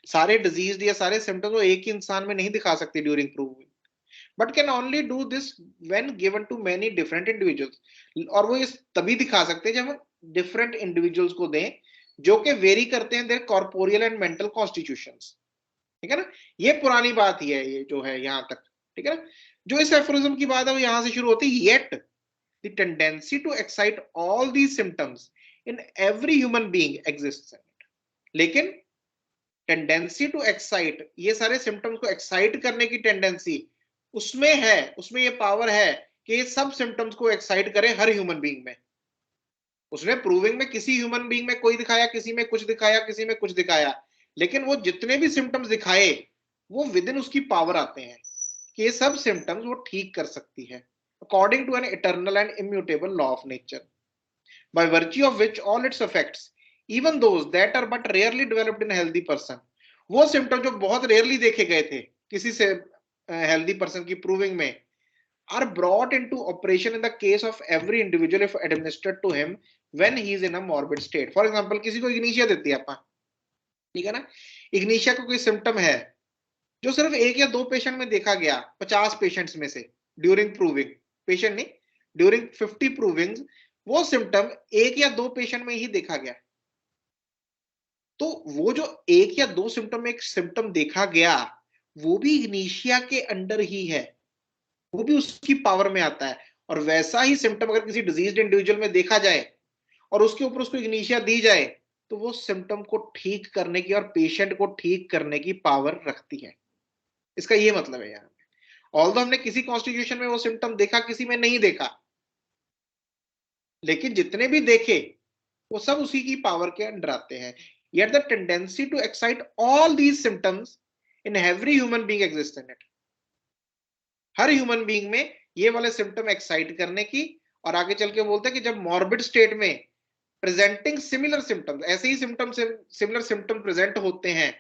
सारे डिजीज या सारे सिम्टम्स वो एक ही इंसान में नहीं दिखा सकती during proving, but can only do this when given to many different individuals. और वो ये तभी दिखा सकते हैं जब हम डिफरेंट इंडिविजुअल्स को दें जो कि वेरी करते हैं their corporeal and mental constitutions, ठीक है ना। ये पुरानी बात ही है, ये जो है यहाँ तक, ठीक है ना। जो इस एफोरिज्म की बात है वो यहां से शुरू होती है, yet the tendency to excite all these symptoms in every human being exists. लेकिन टेंडेंसी टू एक्साइट, ये सारे सिम्टम्स को एक्साइट करने की टेंडेंसी उसमें है, उसमें ये पावर है कि ये सब सिम्टम्स को एक्साइट करे हर ह्यूमन बीइंग में। उसने प्रूविंग में किसी ह्यूमन बीइंग में कोई दिखाया, किसी में कुछ दिखाया, किसी में कुछ दिखाया, लेकिन वो जितने भी सिम्टम्स दिखाए वो विद इन उसकी पावर आते हैं कि ये सब सिम्टम्स वो ठीक कर सकती है according to an eternal and immutable law of nature by virtue of which all its effects, even those that are but rarely developed in a healthy person, वो सिम्टम जो बहुत रेयरली देखे गए थे किसी से हेल्दी पर्सन की proving में, are brought into operation in the case of every individual if administered to him when he is in a morbid state. For example, किसी को इग्निशिया देती है आपा, ठीक है ना, इग्निशिया को कोई सिम्टम है जो सिर्फ एक या दो पेशेंट में देखा गया 50 पेशेंट्स में से ड्यूरिंग प्रूविंग, पेशेंट नहीं, ड्यूरिंग 50 प्रूविंग्स वो सिम्टम एक या दो पेशेंट में ही देखा गया। तो वो जो एक या दो सिम्टम में एक सिम्टम देखा गया वो भी इग्निशिया के अंडर ही है, वो भी उसकी पावर में आता है। और वैसा ही सिम्टम अगर किसी डिजीज्ड इंडिविजुअल में देखा जाए और उसके ऊपर उसको इग्निशिया दी जाए तो वो सिम्टम को ठीक करने की और पेशेंट को ठीक करने की पावर रखती है। इसका ये मतलब है यहाँ पे, ऑल्दो हमने किसी कॉन्स्टिट्यूशन में वो सिम्टम देखा, किसी में नहीं देखा, लेकिन जितने भी देखे वो सब उसी की पावर के अंडर आते हैं। Yet the tendency to excite all these symptoms in every human being exists in it. Her human being में ये वाले सिम्टम एक्साइट करने की, और आगे चल के बोलते हैं कि जब मॉर्बिड स्टेट में प्रेजेंटिंग सिमिलर सिम्टम्स, ऐसे ही सिमिलर सिम्टम प्रेजेंट होते हैं,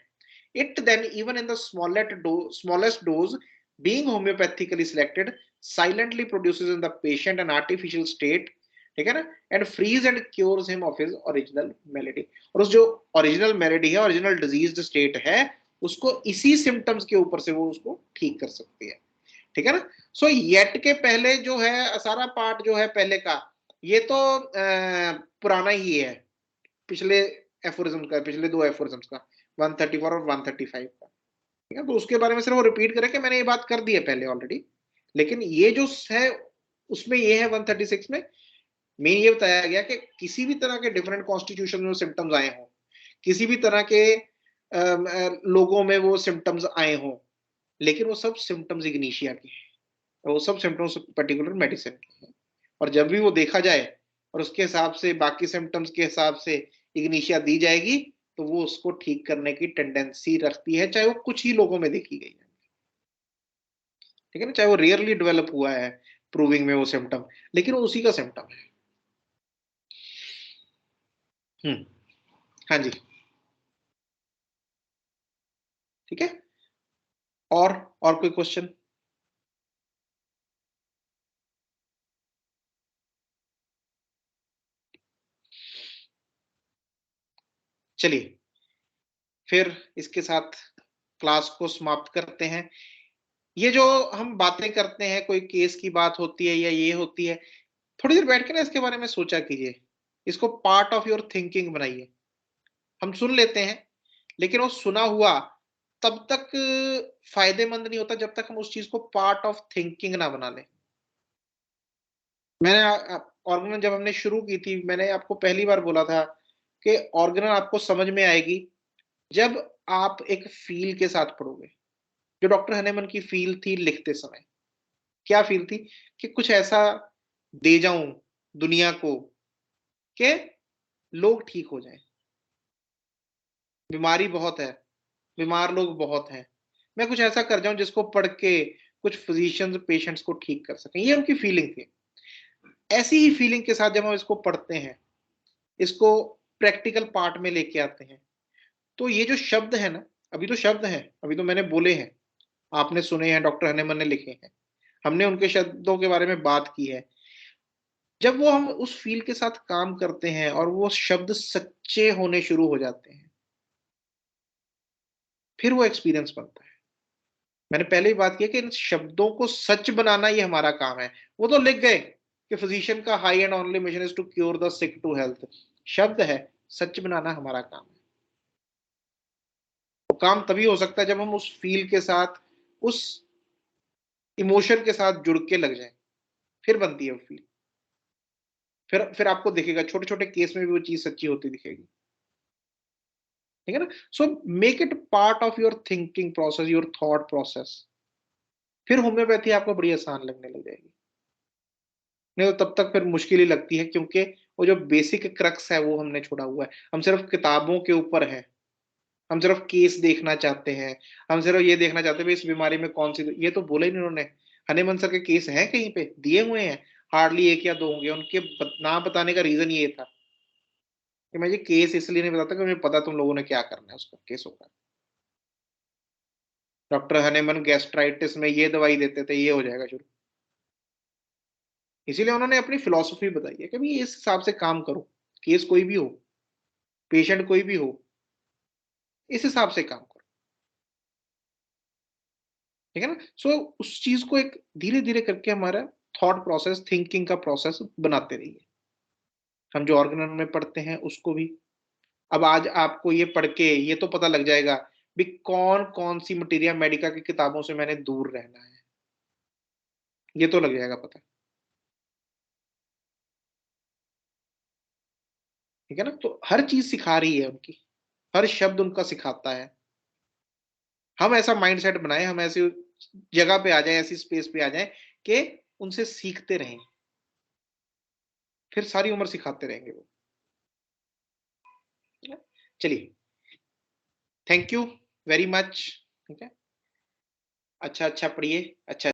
it then even in the smallest dose being homeopathically selected silently produces in the patient an artificial state, ठीक है ना, and frees and cures him of his original malady. और उस जो original malady है, original diseased state है, उसको इसी सिम्टम्स के ऊपर से वो उसको ठीक कर सकती है, ठीक है ना। सो येट के पहले जो है सारा पार्ट जो है पहले का, ये तो पुराना ही है पिछले एफोरिज्म का, पिछले दो एफोरिज्म्स का 134 और 135 का, ठीक है। तो उसके बारे में सिर्फ वो रिपीट करें कि मैंने ये बात कर दी है पहले ऑलरेडी, लेकिन ये जो है उसमें ये है 136 में मेन ये बताया गया कि किसी भी तरह के डिफरेंट कॉन्स्टिट्यूशन में सिम्टम्स आए हों, किसी भी तरह के लोगों में वो सिम्टम्स आए हों, लेकिन वो सब सिम्टम्स इग्निशिया के हैं, वो सब सिम्टम्स पर्टिकुलर मेडिसिन के हैं। और जब भी वो देखा जाए और उसके हिसाब से बाकी सिम्टम्स के हिसाब से इग्निशिया दी जाएगी तो वो उसको ठीक करने की टेंडेंसी रखती है, चाहे वो कुछ ही लोगों में देखी गई है, ठीक है ना, चाहे वो रेयरली डेवलप हुआ है प्रूविंग में वो सिम्टम, लेकिन वो उसी का सिम्टम है। हाँ जी, ठीक है। और कोई क्वेश्चन? चलिए फिर इसके साथ क्लास को समाप्त करते हैं। ये जो हम बातें करते हैं, कोई केस की बात होती है या ये होती है, थोड़ी देर बैठ के ना इसके बारे में सोचा कीजिए, इसको पार्ट ऑफ योर थिंकिंग बनाइए। हम सुन लेते हैं, लेकिन वो सुना हुआ तब तक फायदेमंद नहीं होता जब तक हम उस चीज को पार्ट ऑफ थिंकिंग ना बना लें। मैंने ऑर्गेनल जब हमने शुरू की थी, मैंने आपको पहली बार बोला था कि ऑर्गेनल आपको समझ में आएगी जब आप एक फील के साथ पढ़ोगे। जो डॉक्टर हनेमन की फील थी लिखते समय, क्या फील थी? कि कुछ ऐसा दे जाऊं दुनिया को कि लोग ठीक हो जाएं। बीमारी बहुत है, बीमार लोग बहुत हैं, मैं कुछ ऐसा कर जाऊं जिसको पढ़ के कुछ फिजिशियंस पेशेंट्स को ठीक कर सकें। ये उनकी फीलिंग थी। ऐसी ही फीलिंग के साथ जब हम इसको पढ़ते हैं, इसको प्रैक्टिकल पार्ट में लेके आते हैं, तो ये जो शब्द है ना, अभी तो शब्द हैं, अभी तो मैंने बोले हैं, आपने सुने हैं, डॉक्टर हनेमन ने लिखे हैं, हमने उनके शब्दों के बारे में बात की है। जब वो हम उस फील के साथ काम करते हैं और वो शब्द सच्चे होने शुरू हो जाते हैं, फिर वो एक्सपीरियंस बनता है। मैंने पहले ही बात की कि इन शब्दों को सच बनाना ये हमारा काम है। वो तो लिख गए कि फिजिशियन का high and only mission is to cure the sick to health. शब्द है, सच बनाना हमारा काम है। वो काम तभी हो सकता है जब हम उस फील के साथ, उस इमोशन के साथ जुड़ के लग जाए, फिर बनती है वो फील। फिर आपको दिखेगा, छोटे छोटे केस में भी वो चीज सच्ची होती दिखेगी। ठीक है ना? So make it part of your thinking process, your thought process. फिर होम्योपैथी आपको बड़ी आसान लगने लग जाएगी। नहीं तो तब तक फिर मुश्किल ही लगती है, क्योंकि वो जो बेसिक क्रक्स है वो हमने छोड़ा हुआ है। हम सिर्फ किताबों के ऊपर हैं, हम सिर्फ केस देखना चाहते हैं, हम सिर्फ ये देखना चाहते हैं इस बीमारी में कौन सी। ये तो बोला ही नहीं उन्होंने। हनीमन सर के केस हैं कहीं पे दिए हुए हैं, हार्डली 1 या 2 होंगे। उनके ना बताने का रीजन ये था कि मैं ये केस इसलिए नहीं बताता कि मुझे पता तुम लोगों ने क्या करना है उसका केसों का। डॉक्टर हनीमन गैस्ट्राइटिस में ये दवाई देते थे, ये हो जाएगा शुरू। इसीलिए उन्होंने अपनी फिलॉसफी बताई है कि भाई इस हिसाब से काम करो, केस कोई भी हो, पेशेंट कोई भी हो, इस हिसाब से काम करो। ठीक है ना? सो उस चीज को एक धीरे धीरे करके हमारा थॉट प्रोसेस, थिंकिंग का प्रोसेस बनाते रहिए। हम जो ऑर्गेनल में पढ़ते हैं उसको भी, अब आज आपको ये पढ़ के ये तो पता लग जाएगा भी कौन कौन सी मटेरियल मेडिका की किताबों से मैंने दूर रहना है, ये तो लग जाएगा पता। ठीक है ना? तो हर चीज सिखा रही है उनकी, हर शब्द उनका सिखाता है। हम ऐसा माइंडसेट बनाएं, हम ऐसी जगह पे आ जाएं, ऐसी स्पेस पे आ जाएं कि उनसे सीखते रहें, फिर सारी उम्र सिखाते रहेंगे वो। चलिए, थैंक यू वेरी मच। ठीक है, अच्छा अच्छा पढ़िए, अच्छा